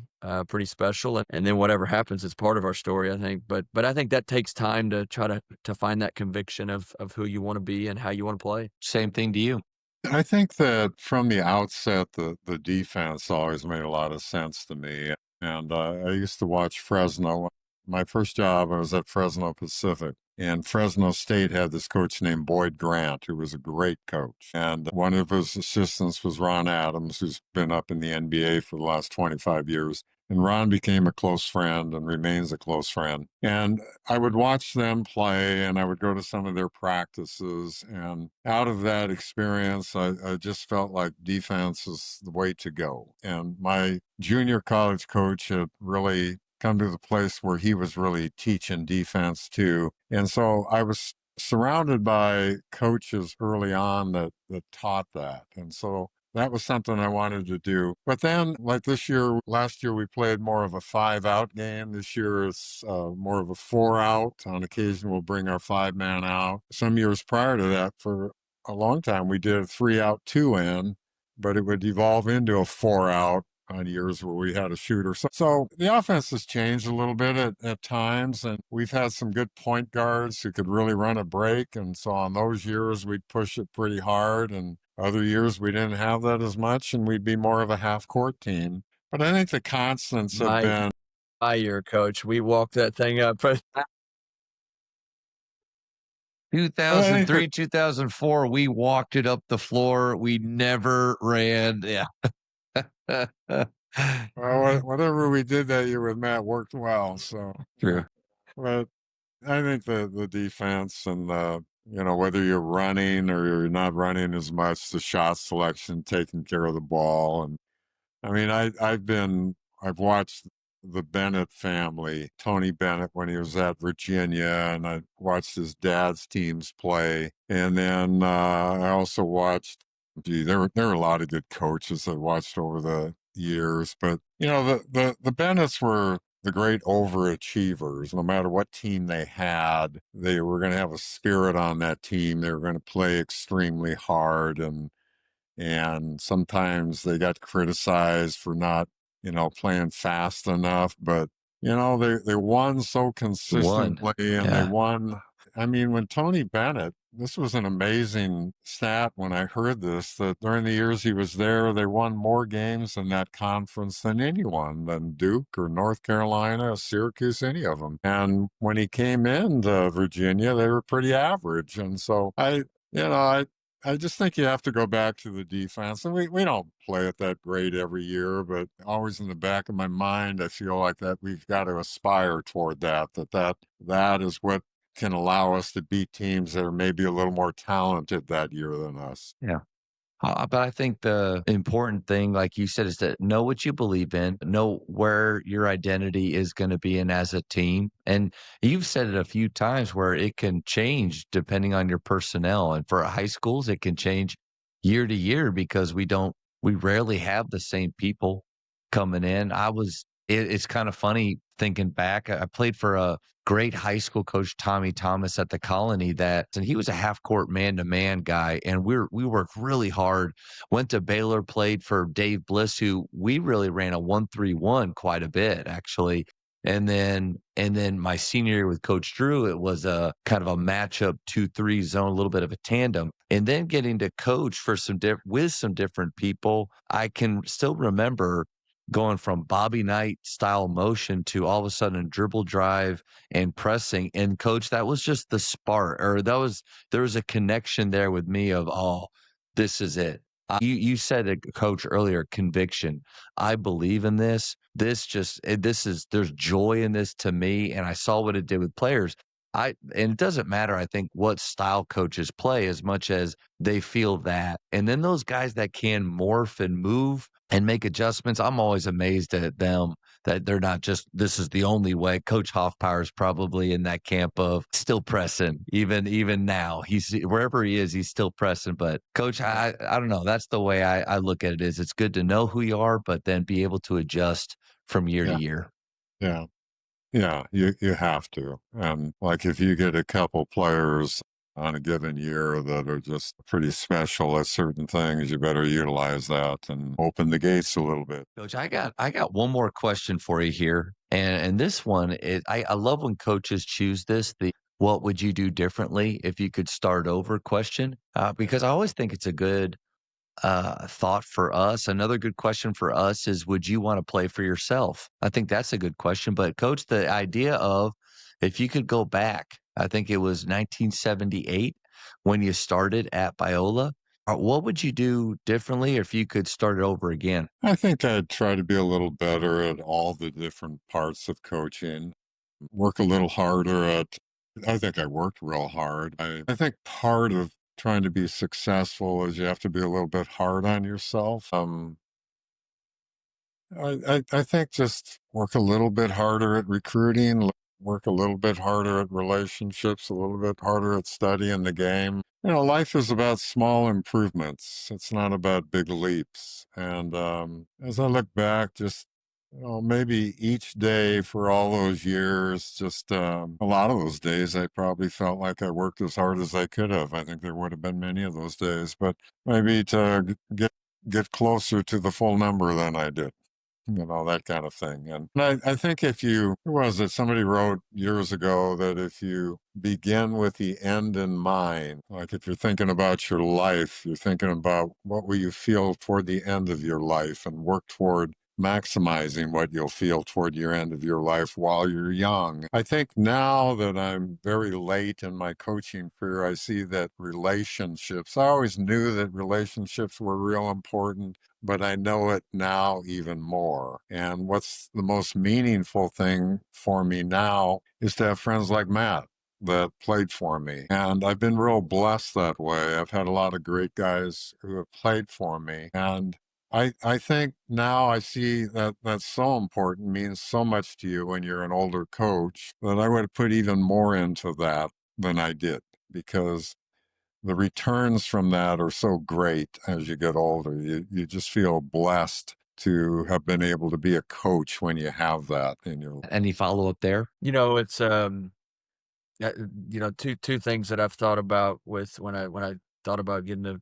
Speaker 5: pretty special. And then whatever happens is part of our story, I think. But I think that takes time to try to find that conviction of who you want to be and how you want to play.
Speaker 6: Same thing to you.
Speaker 1: I think that from the outset, the defense always made a lot of sense to me. And I used to watch Fresno. My first job, I was at Fresno Pacific. And Fresno State had this coach named Boyd Grant, who was a great coach. And one of his assistants was Ron Adams, who's been up in the NBA for the last 25 years. And Ron became a close friend and remains a close friend. And I would watch them play, and I would go to some of their practices. And out of that experience, I just felt like defense is the way to go. And my junior college coach had really come to the place where he was really teaching defense too. And so I was surrounded by coaches early on that taught that. And so that was something I wanted to do. But then, like last year we played more of a 5-out game. This year it's more of a 4-out. On occasion we'll bring our 5-man out. Some years prior to that, for a long time, we did a 3-out, 2-in, but it would evolve into a 4-out on years where we had a shooter. So the offense has changed a little bit at times, and we've had some good point guards who could really run a break. And so on those years, we'd push it pretty hard, and other years we didn't have that as much, and we'd be more of a half-court team. But I think the constants have been...
Speaker 5: My year, Coach, we walked that thing up.
Speaker 6: 2003, 2004, we walked it up the floor. We never ran. Yeah.
Speaker 1: Well, whatever we did that year with Matt worked well. So,
Speaker 6: True.
Speaker 1: But I think the defense and whether you're running or you're not running as much, the shot selection, taking care of the ball, and I mean, I've watched the Bennett family, Tony Bennett, when he was at Virginia, and I watched his dad's teams play, and then I also watched. There were a lot of good coaches I watched over the years, but the Bennetts were the great overachievers. No matter what team they had, they were going to have a spirit on that team. They were going to play extremely hard, and sometimes they got criticized for not playing fast enough, but they won so consistently, and they won. I mean, when Tony Bennett, this was an amazing stat when I heard this, that during the years he was there, they won more games in that conference than anyone, than Duke or North Carolina or Syracuse, any of them. And when he came into Virginia, they were pretty average. And so I just think you have to go back to the defense. And we don't play it that great every year, but always in the back of my mind, I feel like that we've got to aspire toward that is what can allow us to beat teams that are maybe a little more talented that year than us.
Speaker 6: Yeah. But I think the important thing, like you said, is to know what you believe in, know where your identity is going to be in as a team. And you've said it a few times where it can change depending on your personnel. And for high schools, it can change year to year because we rarely have the same people coming in. It's kind of funny thinking back. I played for a great high school coach, Tommy Thomas, at the Colony, and he was a half court man-to-man guy. And we worked really hard. Went to Baylor, played for Dave Bliss, who we really ran a 1-3-1 quite a bit, actually. And then my senior year with Coach Drew, it was a kind of a matchup 2-3 zone, a little bit of a tandem. And then getting to coach for with some different people, I can still remember going from Bobby Knight style motion to all of a sudden dribble drive and pressing. And coach, that was just the spark, or there was a connection there with me of, oh, this is it. You said it, coach, earlier, conviction. I believe in this. There's joy in this to me. And I saw what it did with players. And it doesn't matter, I think, what style coaches play as much as they feel that. And then those guys that can morph and move and make adjustments, I'm always amazed at them that they're not just, this is the only way. Coach Hoffpower is probably in that camp of still pressing, even now. He's wherever he is, he's still pressing. But coach, I don't know. That's the way I look at it. Is it's good to know who you are, but then be able to adjust from year to year.
Speaker 1: Yeah. Yeah, you have to. And like if you get a couple players on a given year that are just pretty special at certain things, you better utilize that and open the gates a little bit.
Speaker 6: Coach, I got one more question for you here. And this one is, I love when coaches choose this, the what would you do differently if you could start over question, because I always think it's a good thought for us. Another good question for us is, would you want to play for yourself? I think that's a good question. But coach, the idea of if you could go back, I think it was 1978 when you started at Biola, what would you do differently if you could start it over again?
Speaker 1: I think I'd try to be a little better at all the different parts of coaching, work a little harder I think I worked real hard. I think part of trying to be successful is you have to be a little bit hard on yourself. I think just work a little bit harder at recruiting, work a little bit harder at relationships, a little bit harder at studying the game. Life is about small improvements. It's not about big leaps. And as I look back, just maybe each day for all those years, just a lot of those days, I probably felt like I worked as hard as I could have. I think there would have been many of those days, but maybe to get closer to the full number than I did. That kind of thing. And I think who was it? Somebody wrote years ago that if you begin with the end in mind, like if you're thinking about your life, you're thinking about what will you feel toward the end of your life and work toward maximizing what you'll feel toward your end of your life while you're young. I think now that I'm very late in my coaching career, I see that relationships, I always knew that relationships were real important, but I know it now even more. And what's the most meaningful thing for me now is to have friends like Matt that played for me. And I've been real blessed that way. I've had a lot of great guys who have played for me. And I think now I see that that's so important, means so much to you when you're an older coach, that I would put even more into that than I did, because the returns from that are so great as you get older. You just feel blessed to have been able to be a coach when you have that in your life.
Speaker 6: Any follow up there?
Speaker 5: It's two things that I've thought about with when I thought about getting to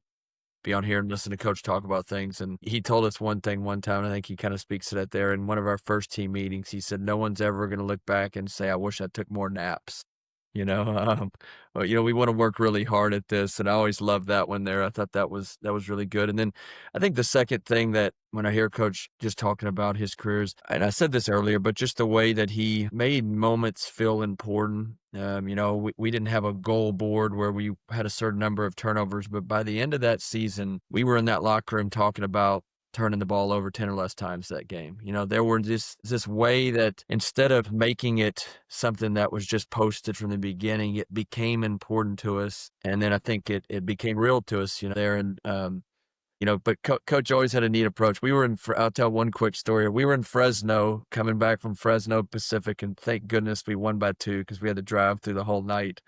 Speaker 5: be on here and listen to Coach talk about things. And he told us one thing one time, and I think he kind of speaks to that there. In one of our first team meetings, he said, no one's ever going to look back and say, I wish I took more naps. We want to work really hard at this. And I always loved that one there. I thought that was really good. And then I think the second thing that when I hear Coach just talking about his careers, and I said this earlier, but just the way that he made moments feel important. We didn't have a goal board where we had a certain number of turnovers, but by the end of that season, we were in that locker room talking about turning the ball over 10 or less times that game. There were this way that instead of making it something that was just posted from the beginning, it became important to us. And then I think it became real to us, there. And, but Coach always had a neat approach. We were I'll tell one quick story. We were in Fresno, coming back from Fresno Pacific, and thank goodness we won by 2 because we had to drive through the whole night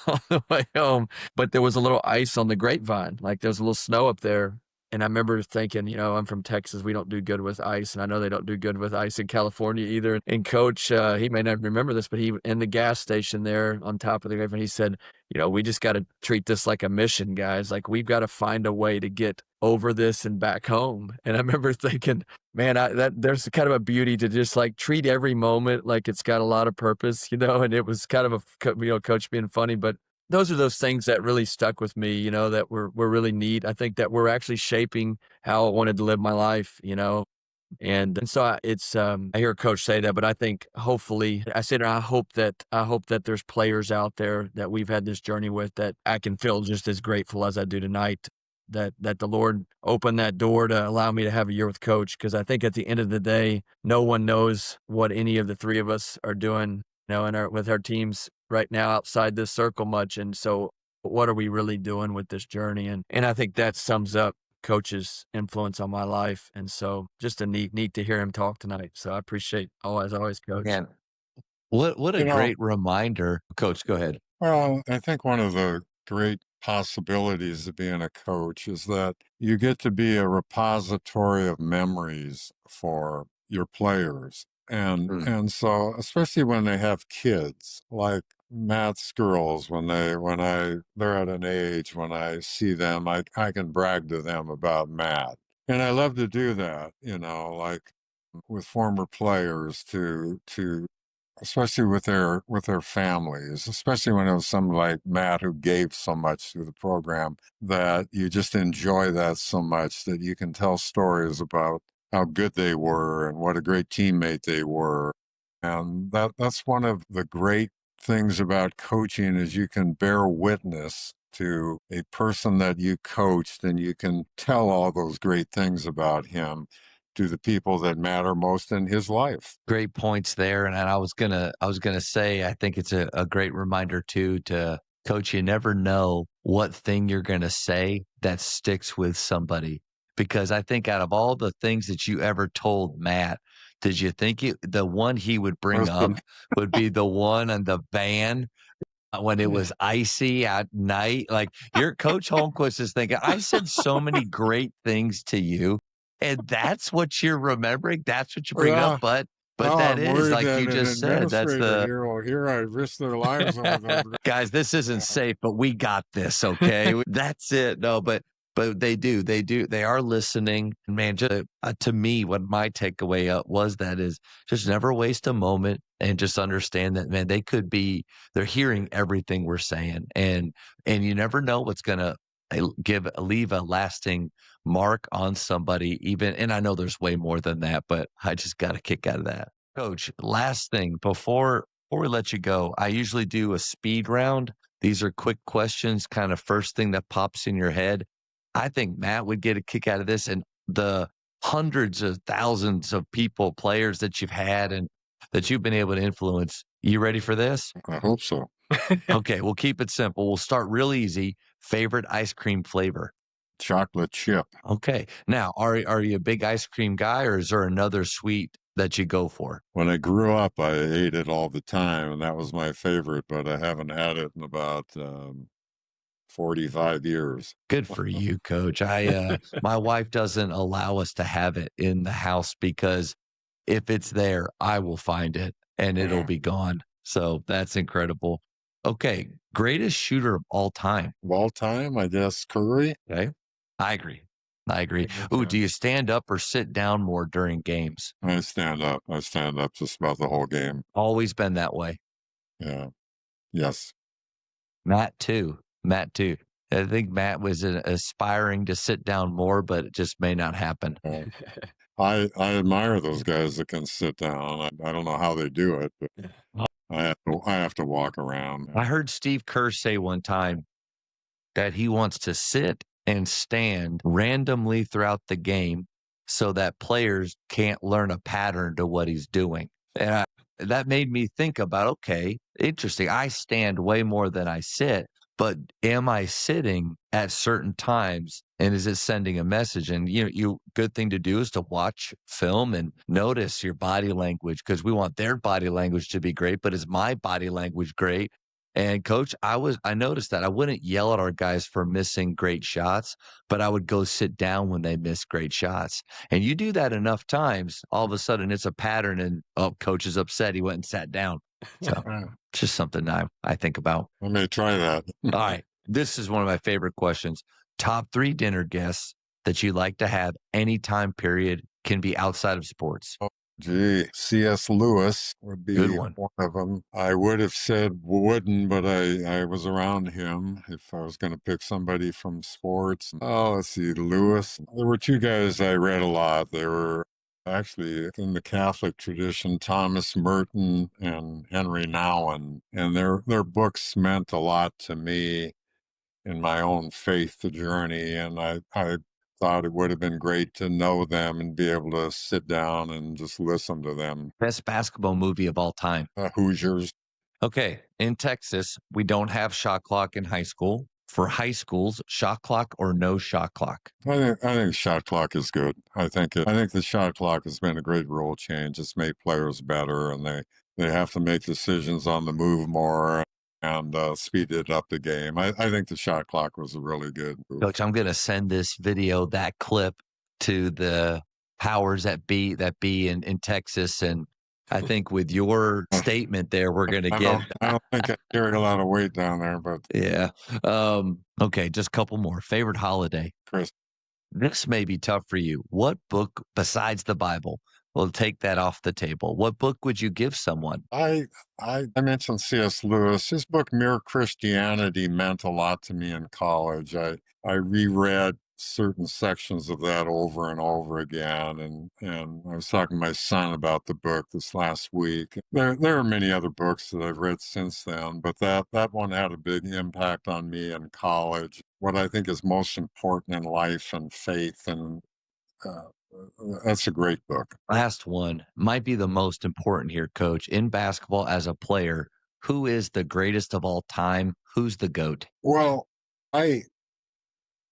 Speaker 5: on the way home. But there was a little ice on the grapevine. Like there was a little snow up there. And I remember thinking, I'm from Texas. We don't do good with ice. And I know they don't do good with ice in California either. And Coach, he may not remember this, but he in the gas station there on top of the grapevine, he said, we just got to treat this like a mission, guys. Like we've got to find a way to get over this and back home. And I remember thinking, man, there's kind of a beauty to just like treat every moment like it's got a lot of purpose, and it was kind of Coach being funny, but those are those things that really stuck with me, that were really neat. I think that we're actually shaping how I wanted to live my life, and so it's I hear Coach say that, but I think hopefully I hope that there's players out there that we've had this journey with that I can feel just as grateful as I do tonight that the Lord opened that door to allow me to have a year with Coach, because I think at the end of the day, no one knows what any of the three of us are doing, with our teams right now outside this circle much. And so what are we really doing with this journey? And I think that sums up Coach's influence on my life. And so just a neat to hear him talk tonight. So I appreciate as always, Coach.
Speaker 6: Man, what a great reminder. Coach, go ahead.
Speaker 1: Well, I think one of the great possibilities of being a coach is that you get to be a repository of memories for your players. And so, especially when they have kids, like Matt's girls, when they're at an age when I see them, I can brag to them about Matt. And I love to do that, like with former players to especially with their families, especially when it was someone like Matt who gave so much to the program, that you just enjoy that so much that you can tell stories about how good they were and what a great teammate they were. And that's one of the great things about coaching is you can bear witness to a person that you coached and you can tell all those great things about him to the people that matter most in his life.
Speaker 6: Great points there. And I was gonna say, I think it's a great reminder too, to Coach, you never know what thing you're gonna say that sticks with somebody. Because I think out of all the things that you ever told Matt, did you think the one he would bring up would be the one on the van when it was icy at night? Like your Coach Holmquist is thinking, I said so many great things to you. And that's what you're remembering. That's what you bring up. But that is, like you just said, that's
Speaker 1: here I risk their lives over them.
Speaker 6: Guys, this isn't safe, but we got this. Okay. That's it. No, but they do. They are listening. Man, just, to me, what my takeaway was that is just never waste a moment and just understand that, man, they're hearing everything we're saying. And you never know what's going to leave a lasting mark on somebody even. And I know there's way more than that, but I just got a kick out of that. Coach, last thing before we let you go, I usually do a speed round. These are quick questions, kind of first thing that pops in your head. I think Matt would get a kick out of this, and the hundreds of thousands of players that you've had and that you've been able to influence. You ready for this?
Speaker 1: I hope so.
Speaker 6: Okay, we'll keep it simple. We'll start real easy. Favorite ice cream flavor?
Speaker 1: Chocolate chip.
Speaker 6: Okay. Now, are you a big ice cream guy, or is there another sweet that you go for?
Speaker 1: When I grew up, I ate it all the time, and that was my favorite, but I haven't had it in about 45 years.
Speaker 6: Good for you, Coach. My wife doesn't allow us to have it in the house because if it's there, I will find it and it'll be gone. So that's incredible. Okay. Greatest shooter of all time.
Speaker 1: Of all time, I guess Curry.
Speaker 6: Okay. I agree. Ooh, do you stand up or sit down more during games?
Speaker 1: I stand up. I stand up just about the whole game.
Speaker 6: Always been that way.
Speaker 1: Yeah. Yes.
Speaker 6: Matt too. I think Matt was aspiring to sit down more, but it just may not happen.
Speaker 1: I admire those guys that can sit down. I don't know how they do it, but I have to walk around.
Speaker 6: I heard Steve Kerr say one time that he wants to sit and stand randomly throughout the game so that players can't learn a pattern to what he's doing. And that made me think about, okay, interesting. I stand way more than I sit, but am I sitting at certain times And is it sending a message? And good thing to do is to watch film and notice your body language, because we want their body language to be great, but is my body language great? And coach, I noticed that I wouldn't yell at our guys for missing great shots, but I would go sit down when they miss great shots. And you do that enough times, all of a sudden it's a pattern, and coach is upset. He went and sat down. So it's just something I think about.
Speaker 1: I may try that.
Speaker 6: All right. This is one of my favorite questions. Top 3 dinner guests that you like to have any time period, can be outside of sports.
Speaker 1: Gee, C.S. Lewis would be
Speaker 6: Good one.
Speaker 1: one of them. I would have said Wooden, but I was around him if I was going to pick somebody from sports. Oh, let's see, Lewis. There were 2 guys I read a lot. They were actually in the Catholic tradition, Thomas Merton and Henry Nouwen, and their books meant a lot to me in my own faith journey, and I thought it would have been great to know them and be able to sit down and just listen to them.
Speaker 6: Best basketball movie of all time.
Speaker 1: Hoosiers.
Speaker 6: Okay. In Texas, we don't have shot clock in high school. For high schools, shot clock or no shot clock?
Speaker 1: I think shot clock is good. I think the shot clock has been a great rule change. It's made players better, and they have to make decisions on the move more and speeded up the game. I think the shot clock was a really good move.
Speaker 6: Coach, I'm going to send this video, that clip, to the powers that be in Texas. And I think with your statement there, we're going to get.
Speaker 1: I don't think I carry a lot of weight down there, but
Speaker 6: yeah. Okay, just a couple more. Favorite holiday?
Speaker 1: Chris.
Speaker 6: This may be tough for you. What book besides the Bible? We'll take that off the table. What book would you give someone?
Speaker 1: I mentioned C.S. Lewis. His book, Mere Christianity, meant a lot to me in college. I reread certain sections of that over and over again, and I was talking to my son about the book this last week. There are many other books that I've read since then, but that one had a big impact on me in college. What I think is most important in life and faith, and that's a great book.
Speaker 6: Last one might be the most important here, Coach. In basketball as a player, who is the greatest of all time? Who's the GOAT?
Speaker 1: Well, I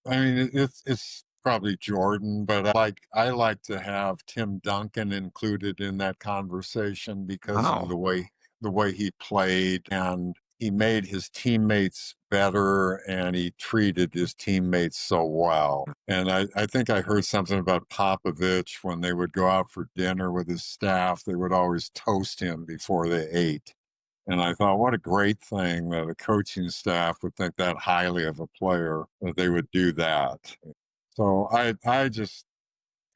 Speaker 1: mean, it's probably Jordan, but I like to have Tim Duncan included in that conversation because of the way he played, and he made his teammates better, and he treated his teammates so well. And I think I heard something about Popovich. When they would go out for dinner with his staff, they would always toast him before they ate. And I thought, what a great thing that a coaching staff would think that highly of a player, that they would do that. So I just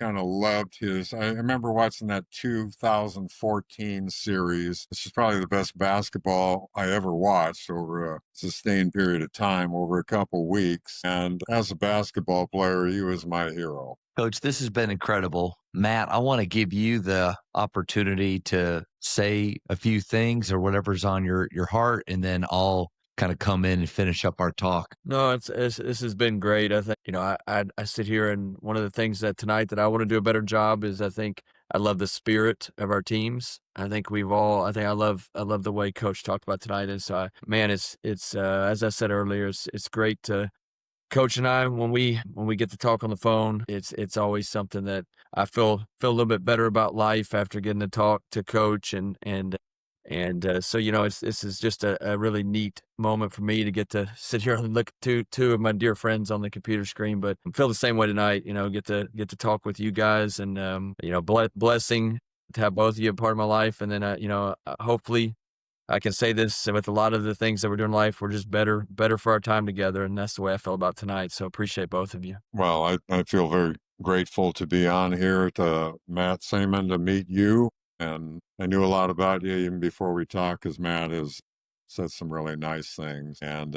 Speaker 1: kind of loved his. I remember watching that 2014 series. This is probably the best basketball I ever watched over a sustained period of time, over a couple weeks. And as a basketball player, he was my hero.
Speaker 6: Coach, this has been incredible. Matt, I want to give you the opportunity to say a few things or whatever's on your heart, and then I'll kind of come in and finish up our talk.
Speaker 5: No, this has been great. I think, I sit here, and one of the things that tonight that I want to do a better job is, I think I love the spirit of our teams. I think I love the way Coach talked about tonight. And so, it's as I said earlier, it's great to Coach and I, when we get to talk on the phone, it's always something that I feel a little bit better about life after getting to talk to Coach, and so this is just a really neat moment for me to get to sit here and look at two of my dear friends on the computer screen. But I feel the same way tonight. Get to talk with you guys, and blessing to have both of you a part of my life, and then hopefully I can say this with a lot of the things that we're doing in life, we're just better for our time together. And that's the way I felt about tonight. So appreciate both of you.
Speaker 1: Well, I feel very grateful to be on here, to Matt Seaman, to meet you. And I knew a lot about you even before we talked, because Matt has said some really nice things. And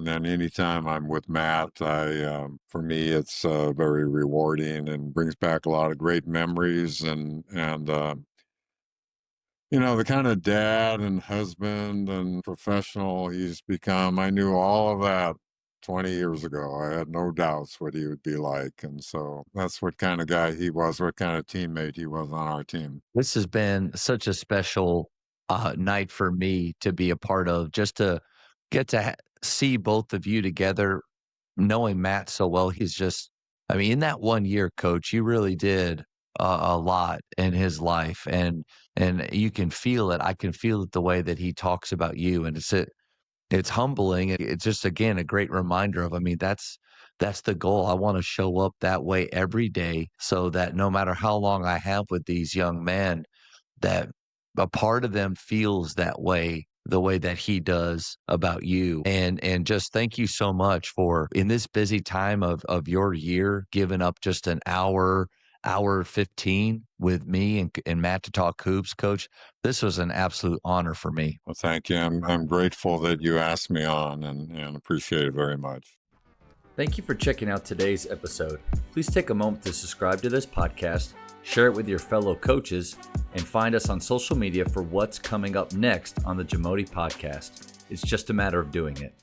Speaker 1: then anytime I'm with Matt, for me, it's very rewarding and brings back a lot of great memories, and the kind of dad and husband and professional he's become. I knew all of that 20 years ago. I had no doubts what he would be like. And so that's what kind of guy he was, what kind of teammate he was on our team.
Speaker 6: This has been such a special night for me to be a part of, just to get to see both of you together. knowing Matt so well, he's just, I mean, in that 1 year, Coach, you really did a lot in his life, and you can feel it. I can feel it the way that he talks about you, and it's humbling. It's just, again, a great reminder of, I mean, that's the goal. I want to show up that way every day so that no matter how long I have with these young men, that a part of them feels that way, the way that he does about you. And just thank you so much for, in this busy time of your year, giving up just an hour 15 with me and Matt to talk hoops, Coach. This was an absolute honor for me.
Speaker 1: Well, thank you. I'm grateful that you asked me on and appreciate it very much.
Speaker 7: Thank you for checking out today's episode. Please take a moment to subscribe to this podcast, share it with your fellow coaches, and find us on social media for what's coming up next on the JAMODI Podcast. It's just a matter of doing it.